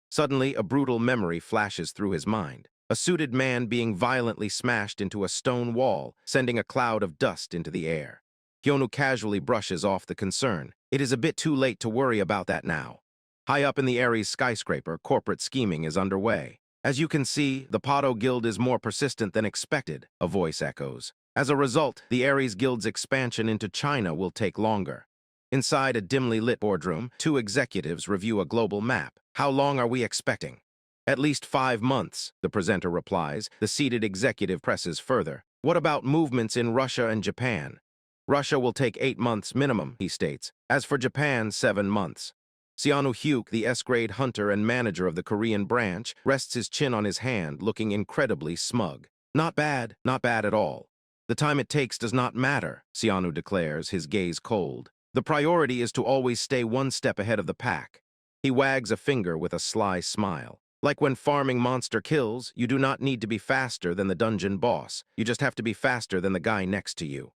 S1: Suddenly, a brutal memory flashes through his mind. A suited man being violently smashed into a stone wall, sending a cloud of dust into the air. Hyeonu casually brushes off the concern. It is a bit too late to worry about that now. High up in the Ares skyscraper, corporate scheming is underway. As you can see, the Pado Guild is more persistent than expected, a voice echoes. As a result, the Ares Guild's expansion into China will take longer. Inside a dimly lit boardroom, two executives review a global map. How long are we expecting? At least 5 months, the presenter replies. The seated executive presses further. What about movements in Russia and Japan? Russia will take 8 months minimum, he states. As for Japan, 7 months. Hyeonu Hyuk, the S-grade hunter and manager of the Korean branch, rests his chin on his hand, looking incredibly smug. Not bad at all. The time it takes does not matter, Hyeonu declares, his gaze cold. The priority is to always stay one step ahead of the pack. He wags a finger with a sly smile. Like when farming monster kills, you do not need to be faster than the dungeon boss. You just have to be faster than the guy next to you.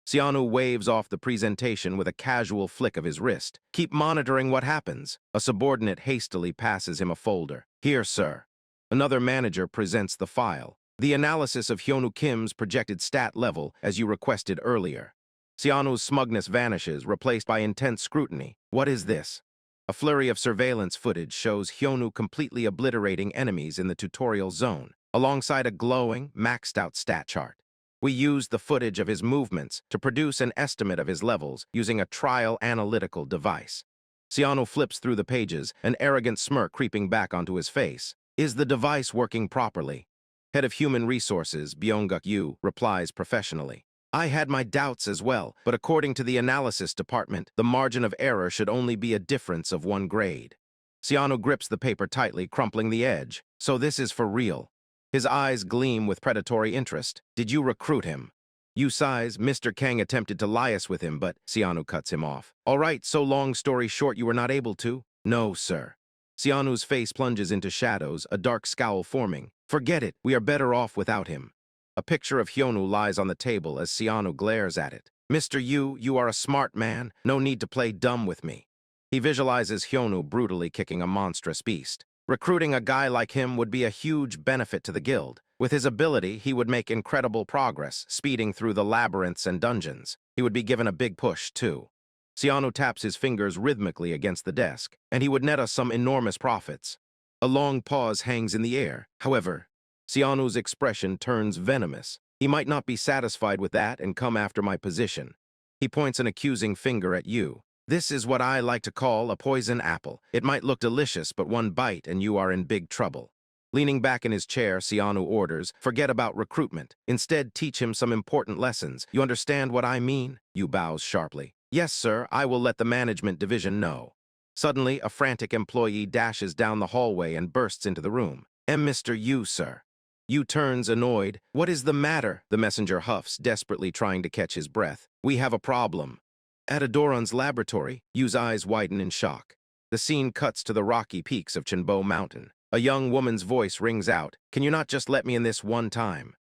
S1: Hyeonu waves off the presentation with a casual flick of his wrist. Keep monitoring what happens. A subordinate hastily passes him a folder. Here, sir. Another manager presents the file. The analysis of Hyeonu Kim's projected stat level, as you requested earlier. Hyeonu's smugness vanishes, replaced by intense scrutiny. What is this? A flurry of surveillance footage shows Hyeonu completely obliterating enemies in the tutorial zone, alongside a glowing, maxed-out stat chart. We used the footage of his movements to produce an estimate of his levels using a trial analytical device. Hyeonu flips through the pages, an arrogant smirk creeping back onto his face. Is the device working properly? Head of Human Resources, Byung-guk Yu, replies professionally. I had my doubts as well, but according to the analysis department, the margin of error should only be a difference of 1 grade. Hyeonu grips the paper tightly, crumpling the edge. So this is for real. His eyes gleam with predatory interest. Did you recruit him? Yu sighs. Mr. Kang attempted to liaise with him, but Hyeonu cuts him off. All right, so long story short, you were not able to? No, sir. Hyeonu's face plunges into shadows, a dark scowl forming. Forget it, we are better off without him. A picture of Hyeonu lies on the table as Hyeonu glares at it. Mr. Yu, you are a smart man. No need to play dumb with me. He visualizes Hyeonu brutally kicking a monstrous beast. Recruiting a guy like him would be a huge benefit to the guild. With his ability, he would make incredible progress, speeding through the labyrinths and dungeons. He would be given a big push, too. Hyeonu taps his fingers rhythmically against the desk, and he would net us some enormous profits. A long pause hangs in the air. However, Hyeonu's expression turns venomous. He might not be satisfied with that and come after my position. He points an accusing finger at you. This is what I like to call a poison apple. It might look delicious, but one bite and you are in big trouble. Leaning back in his chair, Hyeonu orders, forget about recruitment. Instead, teach him some important lessons. You understand what I mean? Yu bows sharply. Yes, sir, I will let the management division know. Suddenly, a frantic employee dashes down the hallway and bursts into the room. Mr. Yu, sir. Yu turns, annoyed. What is the matter? The messenger huffs, desperately trying to catch his breath. We have a problem. At Adoron's laboratory, Yu's eyes widen in shock. The scene cuts to the rocky peaks of Chenbo Mountain. A young woman's voice rings out, can you not just let me in this one time?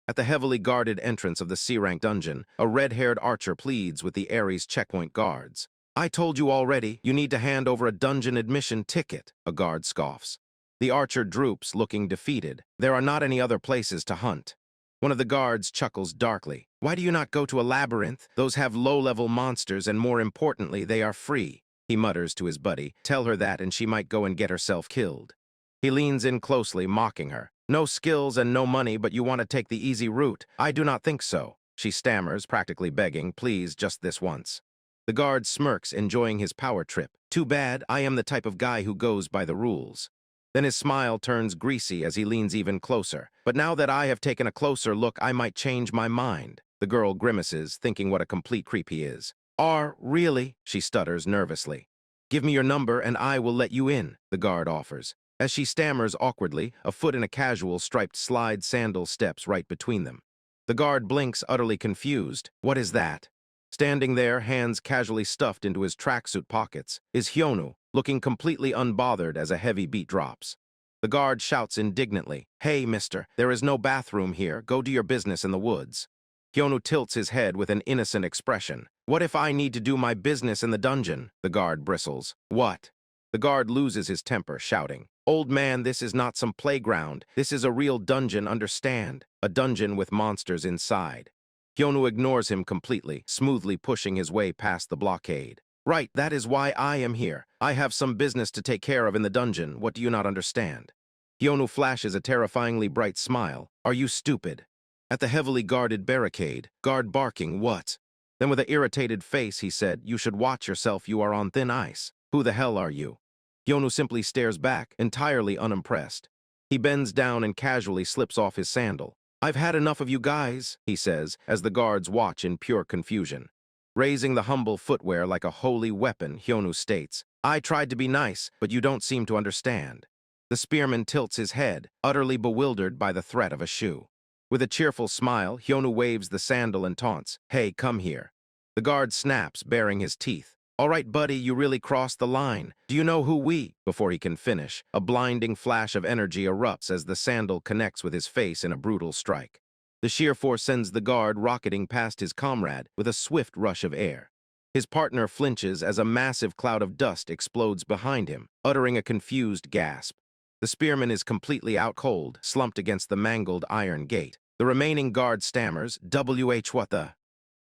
S1: At the heavily guarded entrance of the C-rank dungeon, a red-haired archer pleads with the Ares checkpoint guards. I told you already, you need to hand over a dungeon admission ticket, a guard scoffs. The archer droops, looking defeated. There are not any other places to hunt. One of the guards chuckles darkly. Why do you not go to a labyrinth? Those have low-level monsters, and more importantly, they are free. He mutters to his buddy. Tell her that, and she might go and get herself killed. He leans in closely, mocking her. No skills and no money, but you want to take the easy route. I do not think so. She stammers, practically begging, please, just this once. The guard smirks, enjoying his power trip. Too bad, I am the type of guy who goes by the rules. Then his smile turns greasy as he leans even closer. But now that I have taken a closer look, I might change my mind. The girl grimaces, thinking what a complete creep he is. Really? She stutters nervously. Give me your number and I will let you in, the guard offers. As she stammers awkwardly, a foot in a casual striped slide sandal steps right between them. The guard blinks, utterly confused. What is that? Standing there, hands casually stuffed into his tracksuit pockets, is Hyeonu, looking completely unbothered as a heavy beat drops. The guard shouts indignantly, Hey, mister, there is no bathroom here. Go do your business in the woods. Hyeonu tilts his head with an innocent expression. What if I need to do my business in the dungeon? The guard bristles. What? The guard loses his temper, shouting, "Old man, this is not some playground. This is a real dungeon, understand? A dungeon with monsters inside." Hyeonu ignores him completely, smoothly pushing his way past the blockade. "Right, that is why I am here. I have some business to take care of in the dungeon. What do you not understand?" Hyeonu flashes a terrifyingly bright smile. "Are you stupid?" At the heavily guarded barricade, guard barking, "What?" Then with an irritated face, he said, "You should watch yourself. You are on thin ice. Who the hell are you?" Hyeonu simply stares back, entirely unimpressed. He bends down and casually slips off his sandal. "I've had enough of you guys," he says, as the guards watch in pure confusion. Raising the humble footwear like a holy weapon, Hyeonu states, "I tried to be nice, but you don't seem to understand." The spearman tilts his head, utterly bewildered by the threat of a shoe. With a cheerful smile, Hyeonu waves the sandal and taunts, "Hey, come here." The guard snaps, baring his teeth. "All right, buddy, you really crossed the line. Do you know who we—" Before he can finish, a blinding flash of energy erupts as the sandal connects with his face in a brutal strike. The sheer force sends the guard rocketing past his comrade with a swift rush of air. His partner flinches as a massive cloud of dust explodes behind him, uttering a confused gasp. The spearman is completely out cold, slumped against the mangled iron gate. The remaining guard stammers, "WH what the?"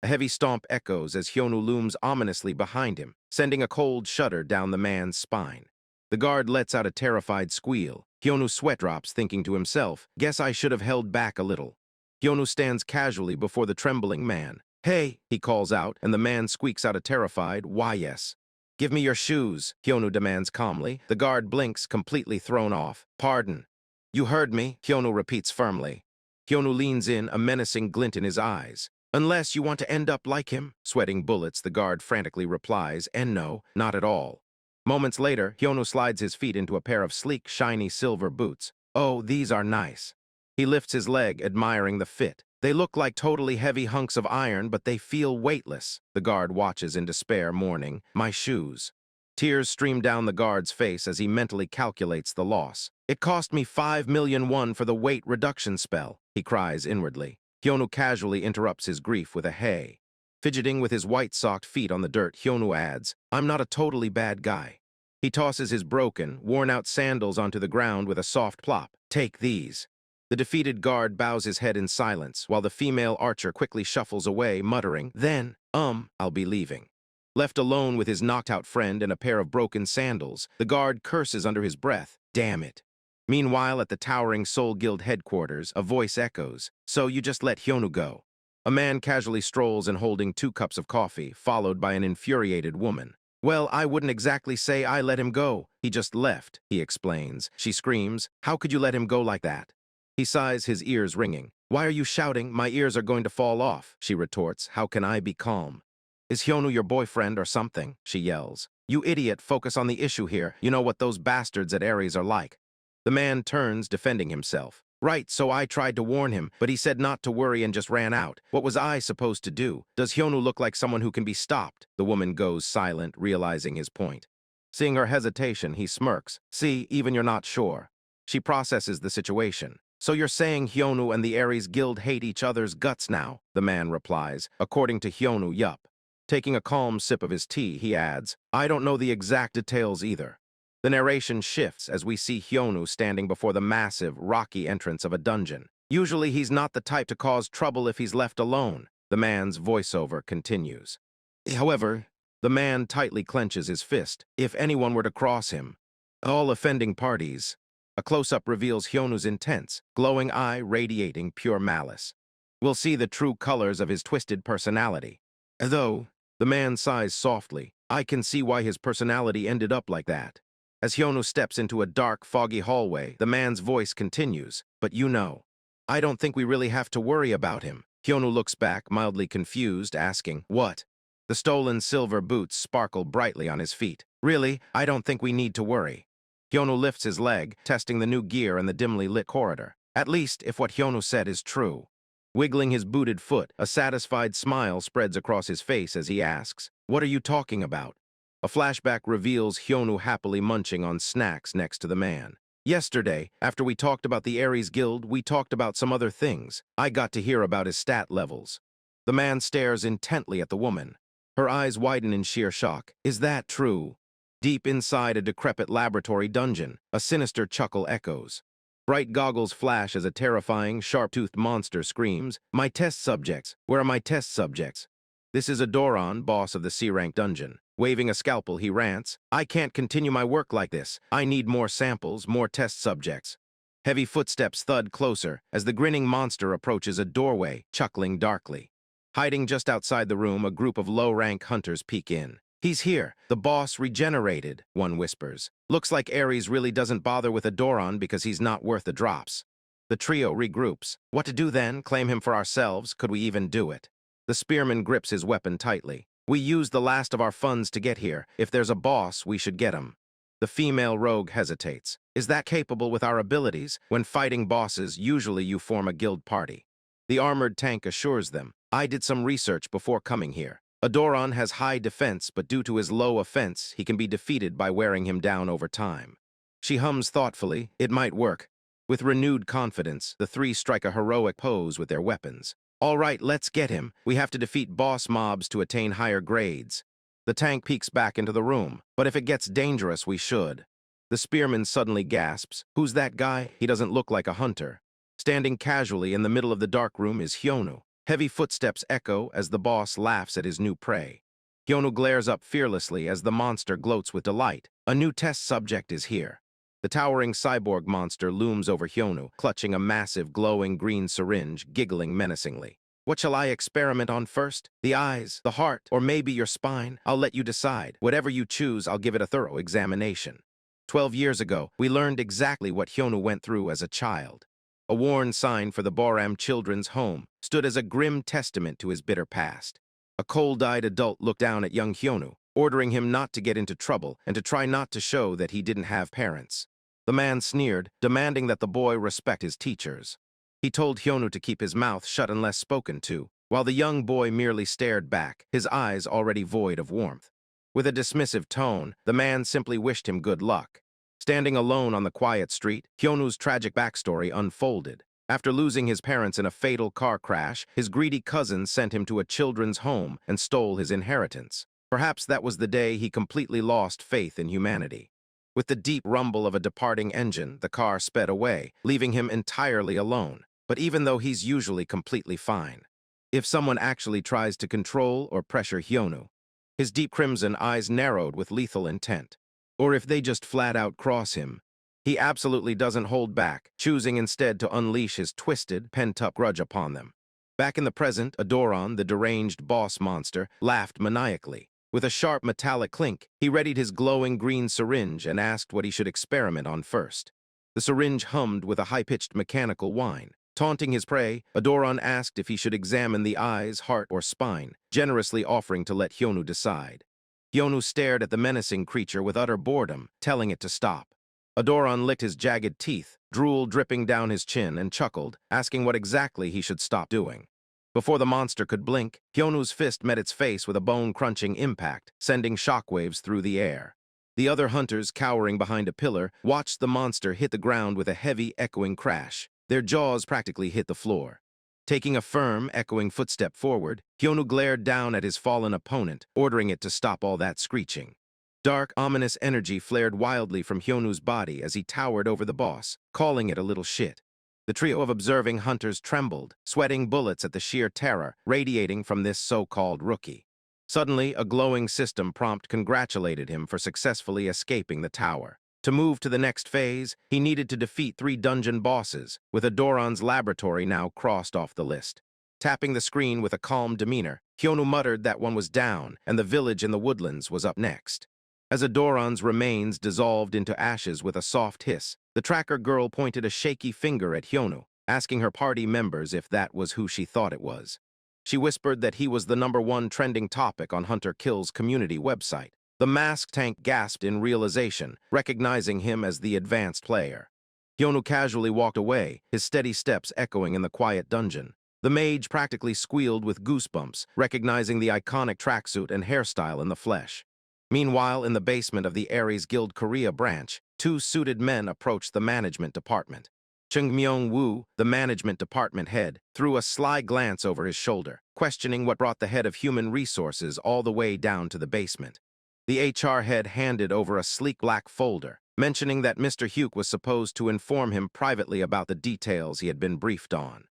S1: A heavy stomp echoes as Hyeonu looms ominously behind him, sending a cold shudder down the man's spine. The guard lets out a terrified squeal. Hyeonu sweat drops, thinking to himself, "Guess I should have held back a little." Hyeonu stands casually before the trembling man. "Hey," he calls out, and the man squeaks out a terrified, "Why yes." "Give me your shoes," Hyeonu demands calmly. The guard blinks, completely thrown off. "Pardon." "You heard me," Hyeonu repeats firmly. Hyeonu leans in, a menacing glint in his eyes. "Unless you want to end up like him." Sweating bullets, the guard frantically replies, "And no, not at all." Moments later, Hyeonu slides his feet into a pair of sleek, shiny silver boots. "Oh, these are nice." He lifts his leg, admiring the fit. "They look like totally heavy hunks of iron, but they feel weightless." The guard watches in despair, mourning, "My shoes." Tears stream down the guard's face as he mentally calculates the loss. "It cost me 5,000,000 won for the weight reduction spell," he cries inwardly. Hyeonu casually interrupts his grief with a "hey." Fidgeting with his white-socked feet on the dirt, Hyeonu adds, "I'm not a totally bad guy." He tosses his broken, worn-out sandals onto the ground with a soft plop. "Take these." The defeated guard bows his head in silence, while the female archer quickly shuffles away, muttering, "Then, I'll be leaving." Left alone with his knocked-out friend and a pair of broken sandals, the guard curses under his breath, "Damn it." Meanwhile, at the towering Soul Guild headquarters, a voice echoes, "So you just let Hyeonu go." A man casually strolls in holding 2 cups of coffee, followed by an infuriated woman. "Well, I wouldn't exactly say I let him go. He just left," he explains. She screams, "How could you let him go like that?" He sighs, his ears ringing. "Why are you shouting? My ears are going to fall off." She retorts, "How can I be calm?" "Is Hyeonu your boyfriend or something?" she yells. "You idiot, focus on the issue here. You know what those bastards at Ares are like." The man turns, defending himself. "Right, so I tried to warn him, but he said not to worry and just ran out. What was I supposed to do? Does Hyeonu look like someone who can be stopped?" The woman goes silent, realizing his point. Seeing her hesitation, he smirks. "See, even you're not sure." She processes the situation. "So you're saying Hyeonu and the Ares Guild hate each other's guts now?" The man replies. "According to Hyeonu, yup." Taking a calm sip of his tea, he adds, "I don't know the exact details either." The narration shifts as we see Hyeonu standing before the massive, rocky entrance of a dungeon. Usually he's not the type to cause trouble if he's left alone. The man's voiceover continues. However, the man tightly clenches his fist. If anyone were to cross him, all offending parties. A close-up reveals Hyeonu's intense, glowing eye radiating pure malice. We'll see the true colors of his twisted personality. Though, the man sighs softly, I can see why his personality ended up like that. As Hyeonu steps into a dark, foggy hallway, the man's voice continues, "But you know, I don't think we really have to worry about him." Hyeonu looks back, mildly confused, asking, "What?" The stolen silver boots sparkle brightly on his feet. "Really, I don't think we need to worry." Hyeonu lifts his leg, testing the new gear in the dimly lit corridor. At least, if what Hyeonu said is true. Wiggling his booted foot, a satisfied smile spreads across his face as he asks, "What are you talking about?" A flashback reveals Hyeonu happily munching on snacks next to the man. "Yesterday, after we talked about the Ares Guild, we talked about some other things. I got to hear about his stat levels." The man stares intently at the woman. Her eyes widen in sheer shock. "Is that true?" Deep inside a decrepit laboratory dungeon, a sinister chuckle echoes. Bright goggles flash as a terrifying, sharp-toothed monster screams, "My test subjects! Where are my test subjects?" This is Adoran, boss of the C-rank dungeon. Waving a scalpel, he rants, "I can't continue my work like this. I need more samples, more test subjects." Heavy footsteps thud closer as the grinning monster approaches a doorway, chuckling darkly. Hiding just outside the room, a group of low-rank hunters peek in. "He's here. The boss regenerated," one whispers. "Looks like Ares really doesn't bother with Adoran because he's not worth the drops." The trio regroups. What to do then? Claim him for ourselves? Could we even do it? The spearman grips his weapon tightly. "We used the last of our funds to get here. If there's a boss, we should get him." The female rogue hesitates. "Is that capable with our abilities? When fighting bosses, usually you form a guild party." The armored tank assures them, "I did some research before coming here. Adoran has high defense, but due to his low offense, he can be defeated by wearing him down over time." She hums thoughtfully, "It might work." With renewed confidence, the three strike a heroic pose with their weapons. "All right, let's get him. We have to defeat boss mobs to attain higher grades." The tank peeks back into the room. "But if it gets dangerous, we should." The spearman suddenly gasps, "Who's that guy? He doesn't look like a hunter." Standing casually in the middle of the dark room is Hyeonu. Heavy footsteps echo as the boss laughs at his new prey. Hyeonu glares up fearlessly as the monster gloats with delight. "A new test subject is here." The towering cyborg monster looms over Hyeonu, clutching a massive glowing green syringe, giggling menacingly. "What shall I experiment on first? The eyes, the heart, or maybe your spine? I'll let you decide. Whatever you choose, I'll give it a thorough examination." 12 years ago, we learned exactly what Hyeonu went through as a child. A worn sign for the Boram Children's Home stood as a grim testament to his bitter past. A cold-eyed adult looked down at young Hyeonu, ordering him not to get into trouble and to try not to show that he didn't have parents. The man sneered, demanding that the boy respect his teachers. He told Hyeonu to keep his mouth shut unless spoken to, while the young boy merely stared back, his eyes already void of warmth. With a dismissive tone, the man simply wished him good luck. Standing alone on the quiet street, Hyeonu's tragic backstory unfolded. After losing his parents in a fatal car crash, his greedy cousin sent him to a children's home and stole his inheritance. Perhaps that was the day he completely lost faith in humanity. With the deep rumble of a departing engine, the car sped away, leaving him entirely alone. But even though he's usually completely fine, if someone actually tries to control or pressure Hyeonu, his deep crimson eyes narrowed with lethal intent. Or if they just flat-out cross him, he absolutely doesn't hold back, choosing instead to unleash his twisted, pent-up grudge upon them. Back in the present, Adoran, the deranged boss monster, laughed maniacally. With a sharp metallic clink, he readied his glowing green syringe and asked what he should experiment on first. The syringe hummed with a high-pitched mechanical whine. Taunting his prey, Adoran asked if he should examine the eyes, heart, or spine, generously offering to let Hyeonu decide. Hyeonu stared at the menacing creature with utter boredom, telling it to stop. Adoran licked his jagged teeth, drool dripping down his chin, and chuckled, asking what exactly he should stop doing. Before the monster could blink, Hyeonu's fist met its face with a bone-crunching impact, sending shockwaves through the air. The other hunters, cowering behind a pillar, watched the monster hit the ground with a heavy, echoing crash. Their jaws practically hit the floor. Taking a firm, echoing footstep forward, Hyeonu glared down at his fallen opponent, ordering it to stop all that screeching. Dark, ominous energy flared wildly from Hyeonu's body as he towered over the boss, calling it a little shit. The trio of observing hunters trembled, sweating bullets at the sheer terror radiating from this so-called rookie. Suddenly, a glowing system prompt congratulated him for successfully escaping the tower. To move to the next phase, he needed to defeat 3 dungeon bosses, with Adoran's laboratory now crossed off the list. Tapping the screen with a calm demeanor, Hyeonu muttered that one was down and the village in the woodlands was up next. As Adoran's remains dissolved into ashes with a soft hiss, the tracker girl pointed a shaky finger at Hyeonu, asking her party members if that was who she thought it was. She whispered that he was the #1 trending topic on Hunter Kill's community website. The masked tank gasped in realization, recognizing him as the advanced player. Hyeonu casually walked away, his steady steps echoing in the quiet dungeon. The mage practically squealed with goosebumps, recognizing the iconic tracksuit and hairstyle in the flesh. Meanwhile, in the basement of the Ares Guild Korea branch, 2 suited men approached the management department. Chung Myung-woo, the management department head, threw a sly glance over his shoulder, questioning what brought the head of human resources all the way down to the basement. The HR head handed over a sleek black folder, mentioning that Mr. Hyuk was supposed to inform him privately about the details he had been briefed on.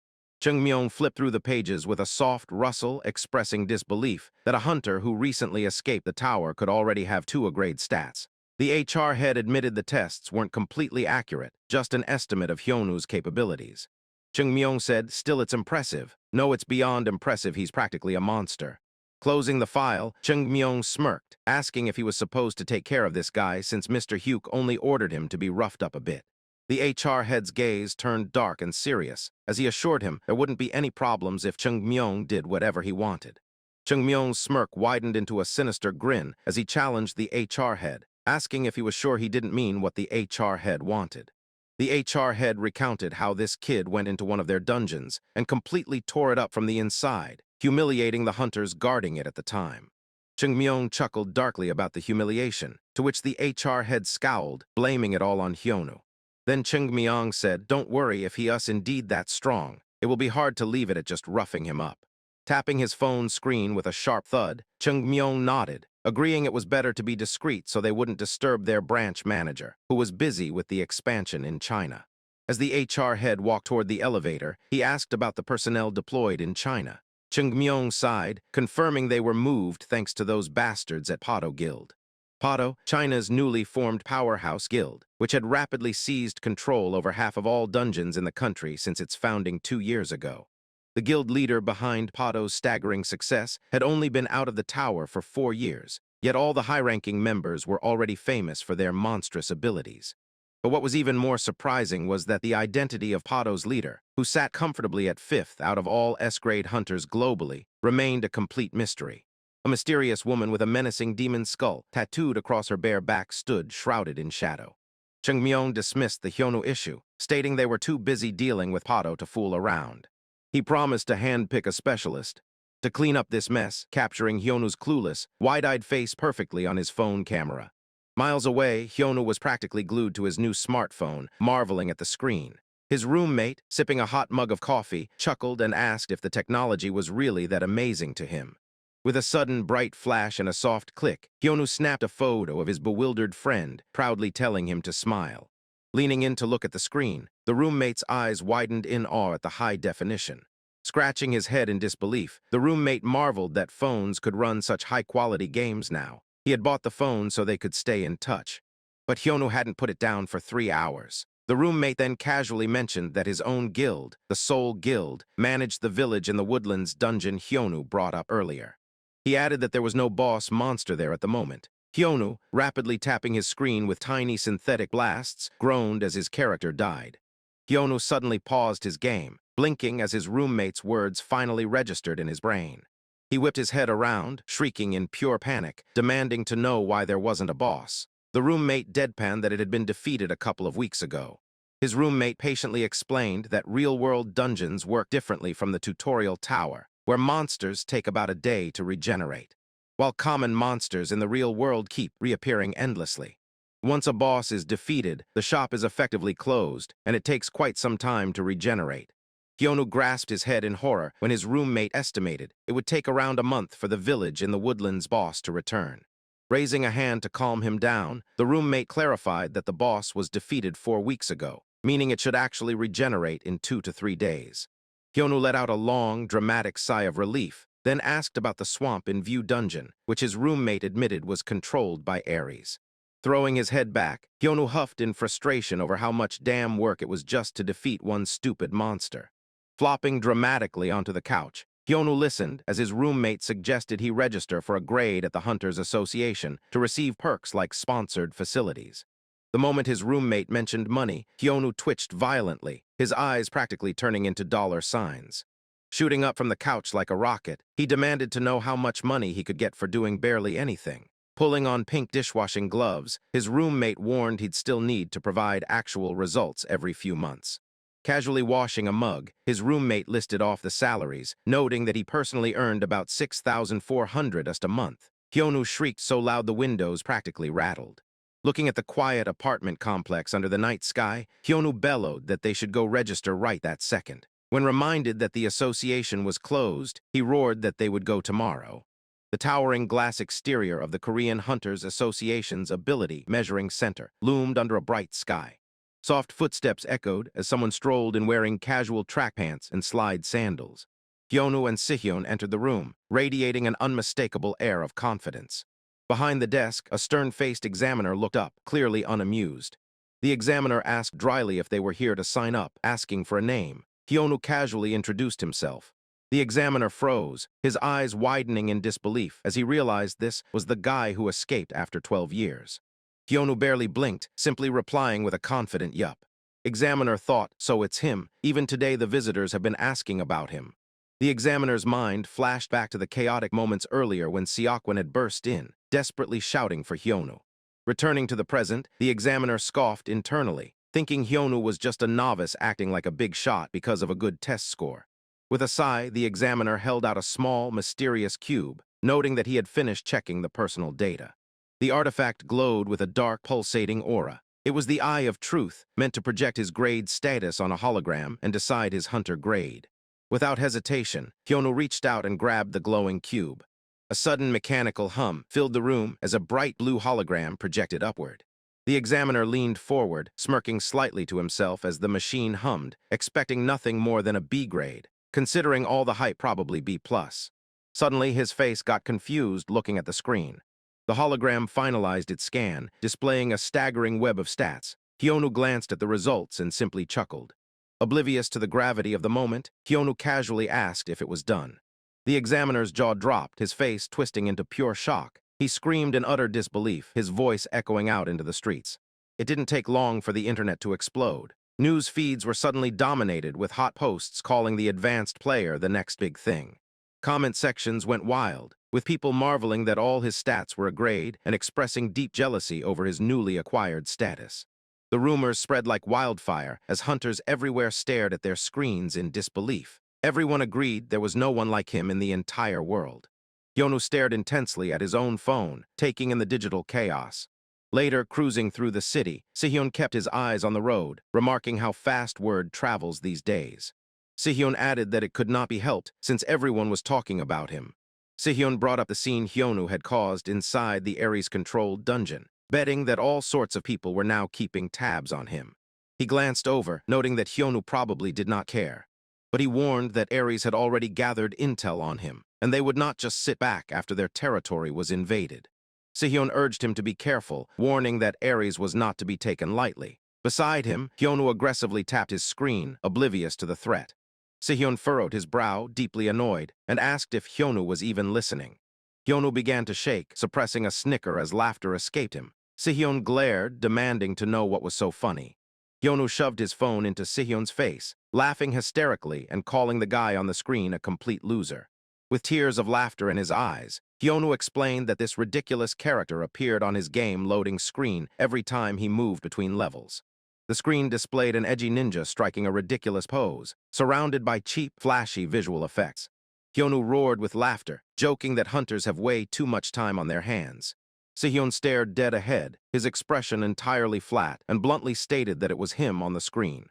S1: Chung Myung flipped through the pages with a soft rustle expressing disbelief that a hunter who recently escaped the tower could already have 2A-grade stats. The HR head admitted the tests weren't completely accurate, just an estimate of Hyeonu's capabilities. Chung Myung said, "Still, it's impressive. No, it's beyond impressive. He's practically a monster." Closing the file, Chung Myung smirked, asking if he was supposed to take care of this guy since Mr. Hyuk only ordered him to be roughed up a bit. The HR head's gaze turned dark and serious as he assured him there wouldn't be any problems if Chung Myung did whatever he wanted. Chung Myung's smirk widened into a sinister grin as he challenged the HR head, asking if he was sure he didn't mean what the HR head wanted. The HR head recounted how this kid went into one of their dungeons and completely tore it up from the inside, humiliating the hunters guarding it at the time. Chung Myung chuckled darkly about the humiliation, to which the HR head scowled, blaming it all on Hyeonu. Then Chung Myung said, "Don't worry if he is indeed that strong. It will be hard to leave it at just roughing him up." Tapping his phone screen with a sharp thud, Chung Myung nodded, agreeing it was better to be discreet so they wouldn't disturb their branch manager, who was busy with the expansion in China. As the HR head walked toward the elevator, he asked about the personnel deployed in China. Chung Myung sighed, confirming they were moved thanks to those bastards at Pado Guild. Pado, China's newly formed powerhouse guild, which had rapidly seized control over half of all dungeons in the country since its founding 2 years ago. The guild leader behind Pado's staggering success had only been out of the tower for 4 years, yet all the high-ranking members were already famous for their monstrous abilities. But what was even more surprising was that the identity of Pado's leader, who sat comfortably at 5th out of all S-grade hunters globally, remained a complete mystery. A mysterious woman with a menacing demon skull tattooed across her bare back stood shrouded in shadow. Chung Myung dismissed the Hyeonu issue, stating they were too busy dealing with Pado to fool around. He promised to handpick a specialist to clean up this mess, capturing Hyeonu's clueless, wide-eyed face perfectly on his phone camera. Miles away, Hyeonu was practically glued to his new smartphone, marveling at the screen. His roommate, sipping a hot mug of coffee, chuckled and asked if the technology was really that amazing to him. With a sudden bright flash and a soft click, Hyeonu snapped a photo of his bewildered friend, proudly telling him to smile. Leaning in to look at the screen, the roommate's eyes widened in awe at the high definition. Scratching his head in disbelief, the roommate marveled that phones could run such high-quality games now. He had bought the phone so they could stay in touch. But Hyeonu hadn't put it down for 3 hours. The roommate then casually mentioned that his own guild, the Soul Guild, managed the village in the woodlands dungeon Hyeonu brought up earlier. He added that there was no boss monster there at the moment. Hyeonu, rapidly tapping his screen with tiny synthetic blasts, groaned as his character died. Hyeonu suddenly paused his game, blinking as his roommate's words finally registered in his brain. He whipped his head around, shrieking in pure panic, demanding to know why there wasn't a boss. The roommate deadpanned that it had been defeated a couple of weeks ago. His roommate patiently explained that real-world dungeons work differently from the tutorial tower, where monsters take about a day to regenerate, while common monsters in the real world keep reappearing endlessly. Once a boss is defeated, the shop is effectively closed, and it takes quite some time to regenerate. Hyeonu grasped his head in horror when his roommate estimated it would take around a month for the village in the woodlands boss to return. Raising a hand to calm him down, the roommate clarified that the boss was defeated 4 weeks ago, meaning it should actually regenerate in 2 to 3 days. Hyeonu let out a long, dramatic sigh of relief, then asked about the swamp in View Dungeon, which his roommate admitted was controlled by Ares. Throwing his head back, Hyeonu huffed in frustration over how much damn work it was just to defeat one stupid monster. Flopping dramatically onto the couch, Hyeonu listened as his roommate suggested he register for a grade at the Hunters Association to receive perks like sponsored facilities. The moment his roommate mentioned money, Hyeonu twitched violently, his eyes practically turning into dollar signs. Shooting up from the couch like a rocket, he demanded to know how much money he could get for doing barely anything. Pulling on pink dishwashing gloves, his roommate warned he'd still need to provide actual results every few months. Casually washing a mug, his roommate listed off the salaries, noting that he personally earned about 6,400 a month. Hyeonu shrieked so loud the windows practically rattled. Looking at the quiet apartment complex under the night sky, Hyeonu bellowed that they should go register right that second. When reminded that the association was closed, he roared that they would go tomorrow. The towering glass exterior of the Korean Hunters Association's ability measuring center loomed under a bright sky. Soft footsteps echoed as someone strolled in wearing casual track pants and slide sandals. Hyeonu and Sihyun entered the room, radiating an unmistakable air of confidence. Behind the desk, a stern-faced examiner looked up, clearly unamused. The examiner asked dryly if they were here to sign up, asking for a name. Hyeonu casually introduced himself. The examiner froze, his eyes widening in disbelief as he realized this was the guy who escaped after 12 years. Hyeonu barely blinked, simply replying with a confident yup. Examiner thought, so it's him. Even today the visitors have been asking about him. The examiner's mind flashed back to the chaotic moments earlier when Seokwan had burst in, desperately shouting for Hyeonu. Returning to the present, the examiner scoffed internally, thinking Hyeonu was just a novice acting like a big shot because of a good test score. With a sigh, the examiner held out a small, mysterious cube, noting that he had finished checking the personal data. The artifact glowed with a dark, pulsating aura. It was the Eye of Truth, meant to project his grade status on a hologram and decide his hunter grade. Without hesitation, Hyeonu reached out and grabbed the glowing cube. A sudden mechanical hum filled the room as a bright blue hologram projected upward. The examiner leaned forward, smirking slightly to himself as the machine hummed, expecting nothing more than a B grade, considering all the hype probably B+. Suddenly, his face got confused looking at the screen. The hologram finalized its scan, displaying a staggering web of stats. Hyeonu glanced at the results and simply chuckled. Oblivious to the gravity of the moment, Hyeonu casually asked if it was done. The examiner's jaw dropped, his face twisting into pure shock. He screamed in utter disbelief, his voice echoing out into the streets. It didn't take long for the internet to explode. News feeds were suddenly dominated with hot posts calling the advanced player the next big thing. Comment sections went wild, with people marveling that all his stats were a grade and expressing deep jealousy over his newly acquired status. The rumors spread like wildfire as hunters everywhere stared at their screens in disbelief. Everyone agreed there was no one like him in the entire world. Hyeonu stared intensely at his own phone, taking in the digital chaos. Later, cruising through the city, Sihyun kept his eyes on the road, remarking how fast word travels these days. Sihyun added that it could not be helped since everyone was talking about him. Sihyun brought up the scene Hyeonu had caused inside the Ares-controlled dungeon, betting that all sorts of people were now keeping tabs on him. He glanced over, noting that Hyeonu probably did not care. But he warned that Ares had already gathered intel on him, and they would not just sit back after their territory was invaded. Sihyun urged him to be careful, warning that Ares was not to be taken lightly. Beside him, Hyeonu aggressively tapped his screen, oblivious to the threat. Sihyun furrowed his brow, deeply annoyed, and asked if Hyeonu was even listening. Hyeonu began to shake, suppressing a snicker as laughter escaped him. Sihyun glared, demanding to know what was so funny. Hyeonu shoved his phone into Sihyun's face, laughing hysterically and calling the guy on the screen a complete loser. With tears of laughter in his eyes, Hyeonu explained that this ridiculous character appeared on his game loading screen every time he moved between levels. The screen displayed an edgy ninja striking a ridiculous pose, surrounded by cheap, flashy visual effects. Hyeonu roared with laughter, joking that hunters have way too much time on their hands. Sihyun stared dead ahead, his expression entirely flat, and bluntly stated that it was him on the screen.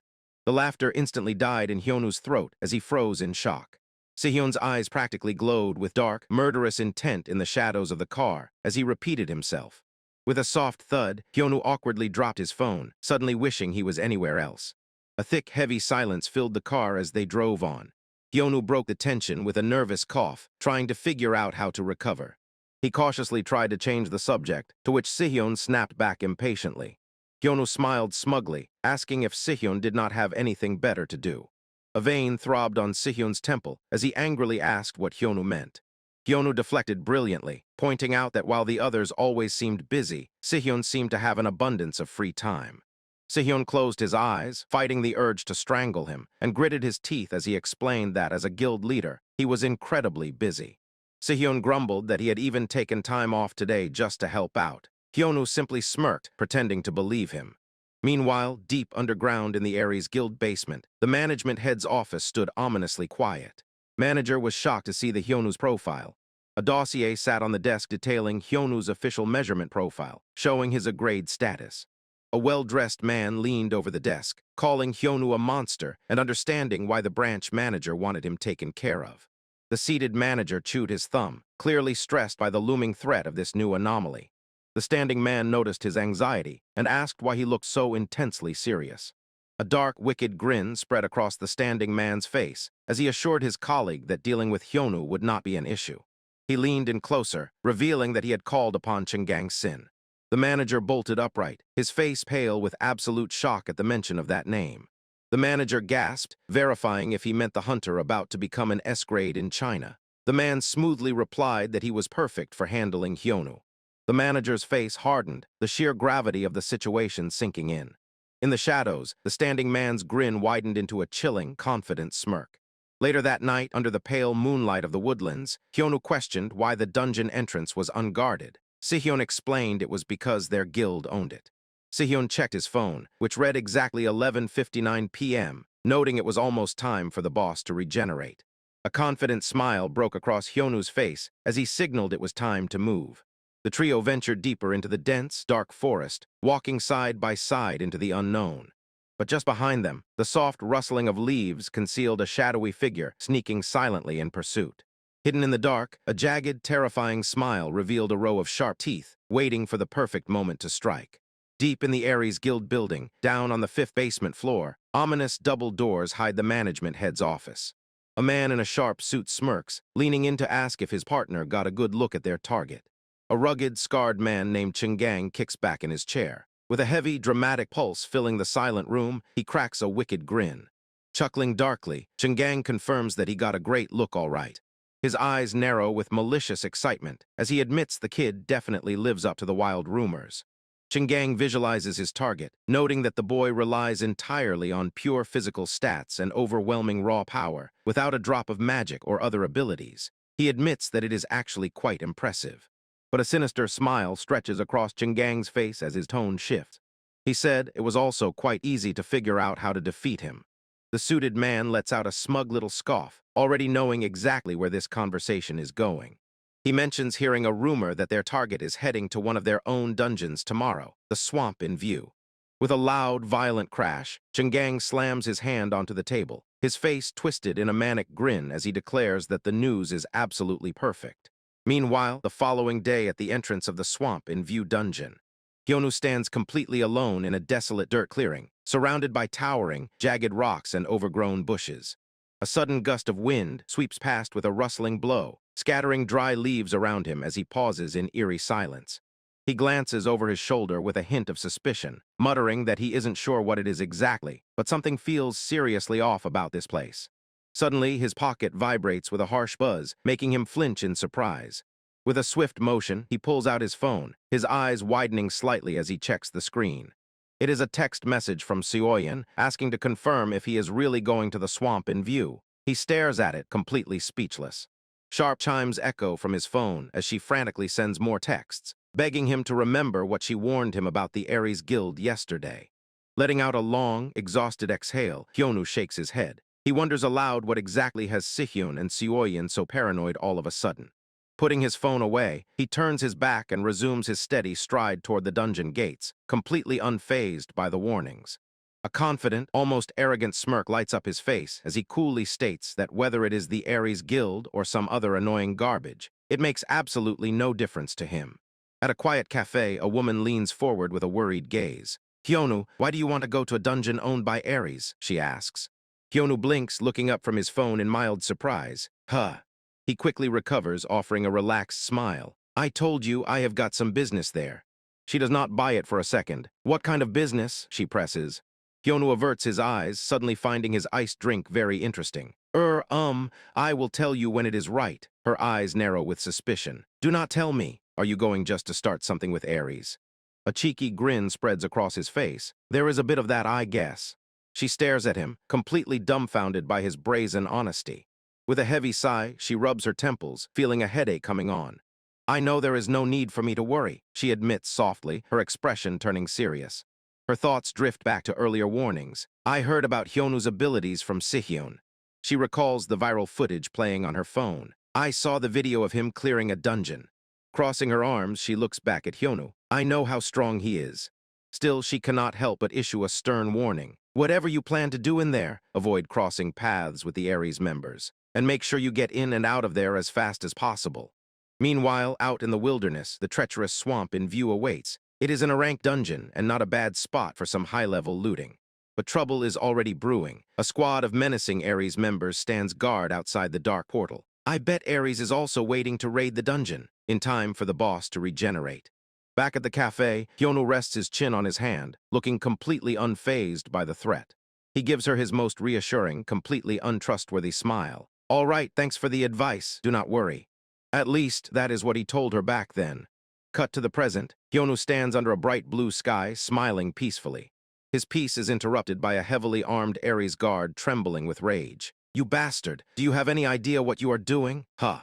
S1: The laughter instantly died in Hyeonu's throat as he froze in shock. Sihyun's eyes practically glowed with dark, murderous intent in the shadows of the car as he repeated himself. With a soft thud, Hyeonu awkwardly dropped his phone, suddenly wishing he was anywhere else. A thick, heavy silence filled the car as they drove on. Hyeonu broke the tension with a nervous cough, trying to figure out how to recover. He cautiously tried to change the subject, to which Sihyun snapped back impatiently. Hyeonu smiled smugly, asking if Sihyun did not have anything better to do. A vein throbbed on Sihyun's temple as he angrily asked what Hyeonu meant. Hyeonu deflected brilliantly, pointing out that while the others always seemed busy, Sihyun seemed to have an abundance of free time. Sihyun closed his eyes, fighting the urge to strangle him, and gritted his teeth as he explained that as a guild leader, he was incredibly busy. Sihyun grumbled that he had even taken time off today just to help out. Hyeonu simply smirked, pretending to believe him. Meanwhile, deep underground in the Ares Guild basement, the management head's office stood ominously quiet. Manager was shocked to see the Hyeonu's profile. A dossier sat on the desk detailing Hyeonu's official measurement profile, showing his grade status. A well-dressed man leaned over the desk, calling Hyeonu a monster and understanding why the branch manager wanted him taken care of. The seated manager chewed his thumb, clearly stressed by the looming threat of this new anomaly. The standing man noticed his anxiety and asked why he looked so intensely serious. A dark, wicked grin spread across the standing man's face as he assured his colleague that dealing with Hyeonu would not be an issue. He leaned in closer, revealing that he had called upon Chungang's sin. The manager bolted upright, his face pale with absolute shock at the mention of that name. The manager gasped, verifying if he meant the hunter about to become an S-grade in China. The man smoothly replied that he was perfect for handling Hyeonu. The manager's face hardened, the sheer gravity of the situation sinking in. In the shadows, the standing man's grin widened into a chilling, confident smirk. Later that night, under the pale moonlight of the woodlands, Hyeonu questioned why the dungeon entrance was unguarded. Sihyun explained it was because their guild owned it. Sihyun checked his phone, which read exactly 11:59 p.m., noting it was almost time for the boss to regenerate. A confident smile broke across Hyeonu's face as he signaled it was time to move. The trio ventured deeper into the dense, dark forest, walking side by side into the unknown. But just behind them, the soft rustling of leaves concealed a shadowy figure sneaking silently in pursuit. Hidden in the dark, a jagged, terrifying smile revealed a row of sharp teeth, waiting for the perfect moment to strike. Deep in the Ares Guild building, down on the 5th basement floor, ominous double doors hide the management head's office. A man in a sharp suit smirks, leaning in to ask if his partner got a good look at their target. A rugged, scarred man named Chungang kicks back in his chair. With a heavy, dramatic pulse filling the silent room, he cracks a wicked grin. Chuckling darkly, Chungang confirms that he got a great look all right. His eyes narrow with malicious excitement as he admits the kid definitely lives up to the wild rumors. Chungang visualizes his target, noting that the boy relies entirely on pure physical stats and overwhelming raw power, without a drop of magic or other abilities. He admits that it is actually quite impressive. But a sinister smile stretches across Chungang's face as his tone shifts. He said it was also quite easy to figure out how to defeat him. The suited man lets out a smug little scoff, already knowing exactly where this conversation is going. He mentions hearing a rumor that their target is heading to one of their own dungeons tomorrow, the swamp in view. With a loud, violent crash, Chungang slams his hand onto the table, his face twisted in a manic grin as he declares that the news is absolutely perfect. Meanwhile, the following day at the entrance of the swamp in view dungeon, Hyeonu stands completely alone in a desolate dirt clearing, surrounded by towering, jagged rocks and overgrown bushes. A sudden gust of wind sweeps past with a rustling blow, scattering dry leaves around him as he pauses in eerie silence. He glances over his shoulder with a hint of suspicion, muttering that he isn't sure what it is exactly, but something feels seriously off about this place. Suddenly, his pocket vibrates with a harsh buzz, making him flinch in surprise. With a swift motion, he pulls out his phone, his eyes widening slightly as he checks the screen. It is a text message from Seoyeon, asking to confirm if he is really going to the swamp in view. He stares at it, completely speechless. Sharp chimes echo from his phone as she frantically sends more texts, begging him to remember what she warned him about the Ares Guild yesterday. Letting out a long, exhausted exhale, Hyeonu shakes his head. He wonders aloud what exactly has Sihyun and Seoyeon so paranoid all of a sudden. Putting his phone away, he turns his back and resumes his steady stride toward the dungeon gates, completely unfazed by the warnings. A confident, almost arrogant smirk lights up his face as he coolly states that whether it is the Ares Guild or some other annoying garbage, it makes absolutely no difference to him. At a quiet cafe, a woman leans forward with a worried gaze. "Hyeonu, why do you want to go to a dungeon owned by Ares?" she asks. Hyeonu blinks, looking up from his phone in mild surprise. "Huh." He quickly recovers, offering a relaxed smile. "I told you I have got some business there." She does not buy it for a second. "What kind of business?" she presses. Hyeonu averts his eyes, suddenly finding his iced drink very interesting. I will tell you when it is right." Her eyes narrow with suspicion. "Do not tell me. Are you going just to start something with Ares?" A cheeky grin spreads across his face. "There is a bit of that, I guess." She stares at him, completely dumbfounded by his brazen honesty. With a heavy sigh, she rubs her temples, feeling a headache coming on. "I know there is no need for me to worry," she admits softly, her expression turning serious. Her thoughts drift back to earlier warnings. "I heard about Hyeonu's abilities from Sihyun." She recalls the viral footage playing on her phone. "I saw the video of him clearing a dungeon." Crossing her arms, she looks back at Hyeonu. "I know how strong he is." Still, she cannot help but issue a stern warning. "Whatever you plan to do in there, avoid crossing paths with the Ares members." and make sure you get in and out of there as fast as possible. Meanwhile, out in the wilderness, the treacherous swamp in view awaits. It is an rank dungeon and not a bad spot for some high-level looting. But trouble is already brewing. A squad of menacing Ares members stands guard outside the dark portal. I bet Ares is also waiting to raid the dungeon, in time for the boss to regenerate. Back at the cafe, Hyeonu rests his chin on his hand, looking completely unfazed by the threat. He gives her his most reassuring, completely untrustworthy smile. All right, thanks for the advice, do not worry. At least, that is what he told her back then. Cut to the present, Hyeonu stands under a bright blue sky, smiling peacefully. His peace is interrupted by a heavily armed Ares guard trembling with rage. You bastard, do you have any idea what you are doing? Huh.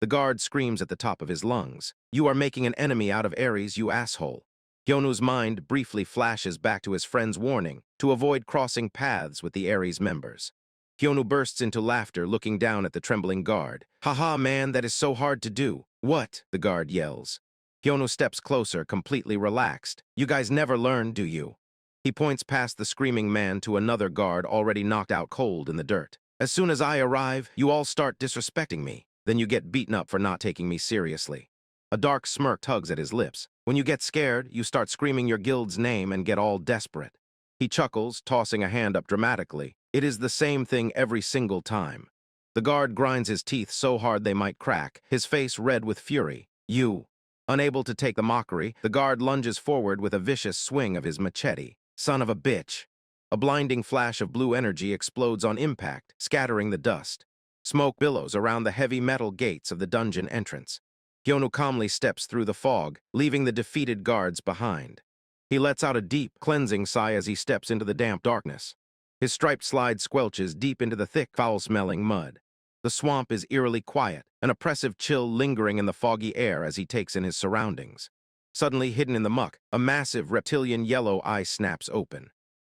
S1: The guard screams at the top of his lungs. You are making an enemy out of Ares, you asshole. Hyeonu's mind briefly flashes back to his friend's warning to avoid crossing paths with the Ares members. Hyeonu bursts into laughter, looking down at the trembling guard. Haha, man, that is so hard to do. What? The guard yells. Hyeonu steps closer, completely relaxed. You guys never learn, do you? He points past the screaming man to another guard already knocked out cold in the dirt. As soon as I arrive, you all start disrespecting me. Then you get beaten up for not taking me seriously. A dark smirk tugs at his lips. When you get scared, you start screaming your guild's name and get all desperate. He chuckles, tossing a hand up dramatically. It is the same thing every single time. The guard grinds his teeth so hard they might crack, his face red with fury. You. Unable to take the mockery, the guard lunges forward with a vicious swing of his machete. Son of a bitch. A blinding flash of blue energy explodes on impact, scattering the dust. Smoke billows around the heavy metal gates of the dungeon entrance. Hyeonu calmly steps through the fog, leaving the defeated guards behind. He lets out a deep, cleansing sigh as he steps into the damp darkness. His striped slide squelches deep into the thick, foul-smelling mud. The swamp is eerily quiet, an oppressive chill lingering in the foggy air as he takes in his surroundings. Suddenly, hidden in the muck, a massive reptilian yellow eye snaps open.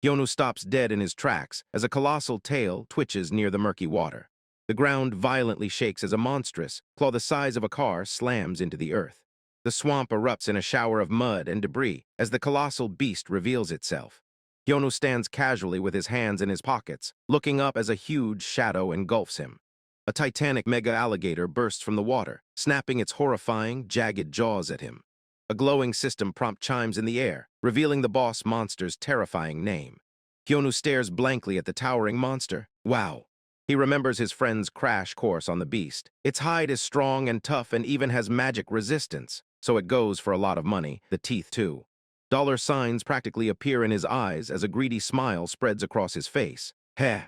S1: Hyeonu stops dead in his tracks as a colossal tail twitches near the murky water. The ground violently shakes as a monstrous claw the size of a car slams into the earth. The swamp erupts in a shower of mud and debris as the colossal beast reveals itself. Hyeonu stands casually with his hands in his pockets, looking up as a huge shadow engulfs him. A titanic mega-alligator bursts from the water, snapping its horrifying, jagged jaws at him. A glowing system prompt chimes in the air, revealing the boss monster's terrifying name. Hyeonu stares blankly at the towering monster. Wow. He remembers his friend's crash course on the beast. Its hide is strong and tough and even has magic resistance, so it goes for a lot of money, the teeth too. Dollar signs practically appear in his eyes as a greedy smile spreads across his face. Heh.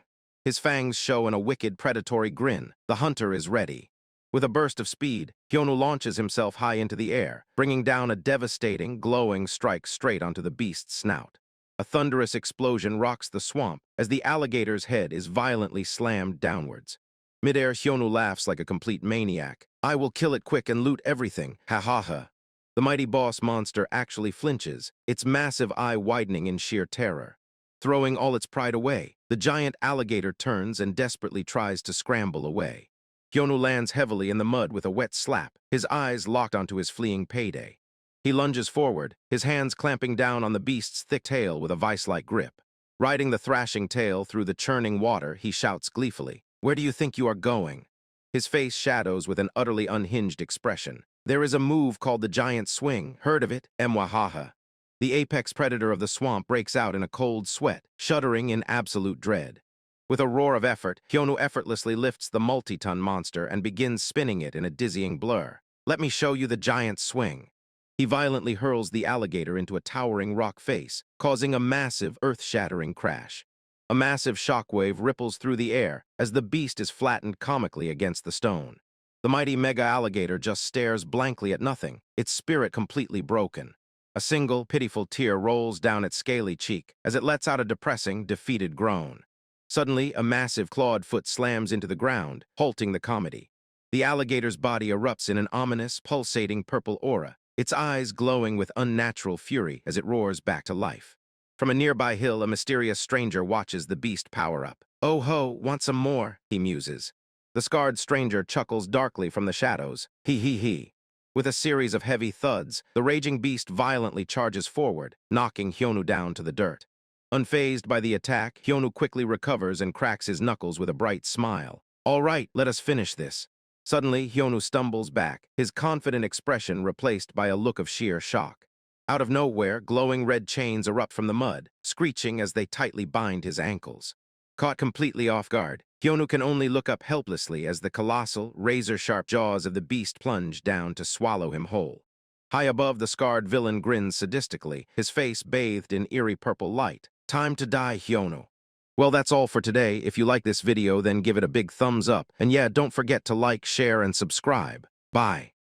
S1: His fangs show in a wicked predatory grin. The hunter is ready. With a burst of speed, Hyeonu launches himself high into the air, bringing down a devastating, glowing strike straight onto the beast's snout. A thunderous explosion rocks the swamp as the alligator's head is violently slammed downwards. Midair, Hyeonu laughs like a complete maniac. I will kill it quick and loot everything, ha ha ha. The mighty boss monster actually flinches, its massive eye widening in sheer terror. Throwing all its pride away, the giant alligator turns and desperately tries to scramble away. Hyeonu lands heavily in the mud with a wet slap, his eyes locked onto his fleeing payday. He lunges forward, his hands clamping down on the beast's thick tail with a vice-like grip. Riding the thrashing tail through the churning water, he shouts gleefully, "Where do you think you are going?" His face shadows with an utterly unhinged expression. There is a move called the giant swing. Heard of it? Mwahaha. The apex predator of the swamp breaks out in a cold sweat, shuddering in absolute dread. With a roar of effort, Hyeonu effortlessly lifts the multi-ton monster and begins spinning it in a dizzying blur. Let me show you the giant swing. He violently hurls the alligator into a towering rock face, causing a massive, earth-shattering crash. A massive shockwave ripples through the air as the beast is flattened comically against the stone. The mighty mega-alligator just stares blankly at nothing, its spirit completely broken. A single, pitiful tear rolls down its scaly cheek as it lets out a depressing, defeated groan. Suddenly, a massive clawed foot slams into the ground, halting the comedy. The alligator's body erupts in an ominous, pulsating purple aura, its eyes glowing with unnatural fury as it roars back to life. From a nearby hill, a mysterious stranger watches the beast power up. "Oh ho, want some more?" he muses. The scarred stranger chuckles darkly from the shadows. He he he. With a series of heavy thuds, the raging beast violently charges forward, knocking Hyeonu down to the dirt. Unfazed by the attack, Hyeonu quickly recovers and cracks his knuckles with a bright smile. All right, let us finish this. Suddenly, Hyeonu stumbles back, his confident expression replaced by a look of sheer shock. Out of nowhere, glowing red chains erupt from the mud, screeching as they tightly bind his ankles. Caught completely off guard, Hyeonu can only look up helplessly as the colossal, razor-sharp jaws of the beast plunge down to swallow him whole. High above, the scarred villain grins sadistically, his face bathed in eerie purple light. Time to die, Hyeonu. Well, that's all for today. If you like this video, then give it a big thumbs up. And yeah, don't forget to like, share, and subscribe. Bye.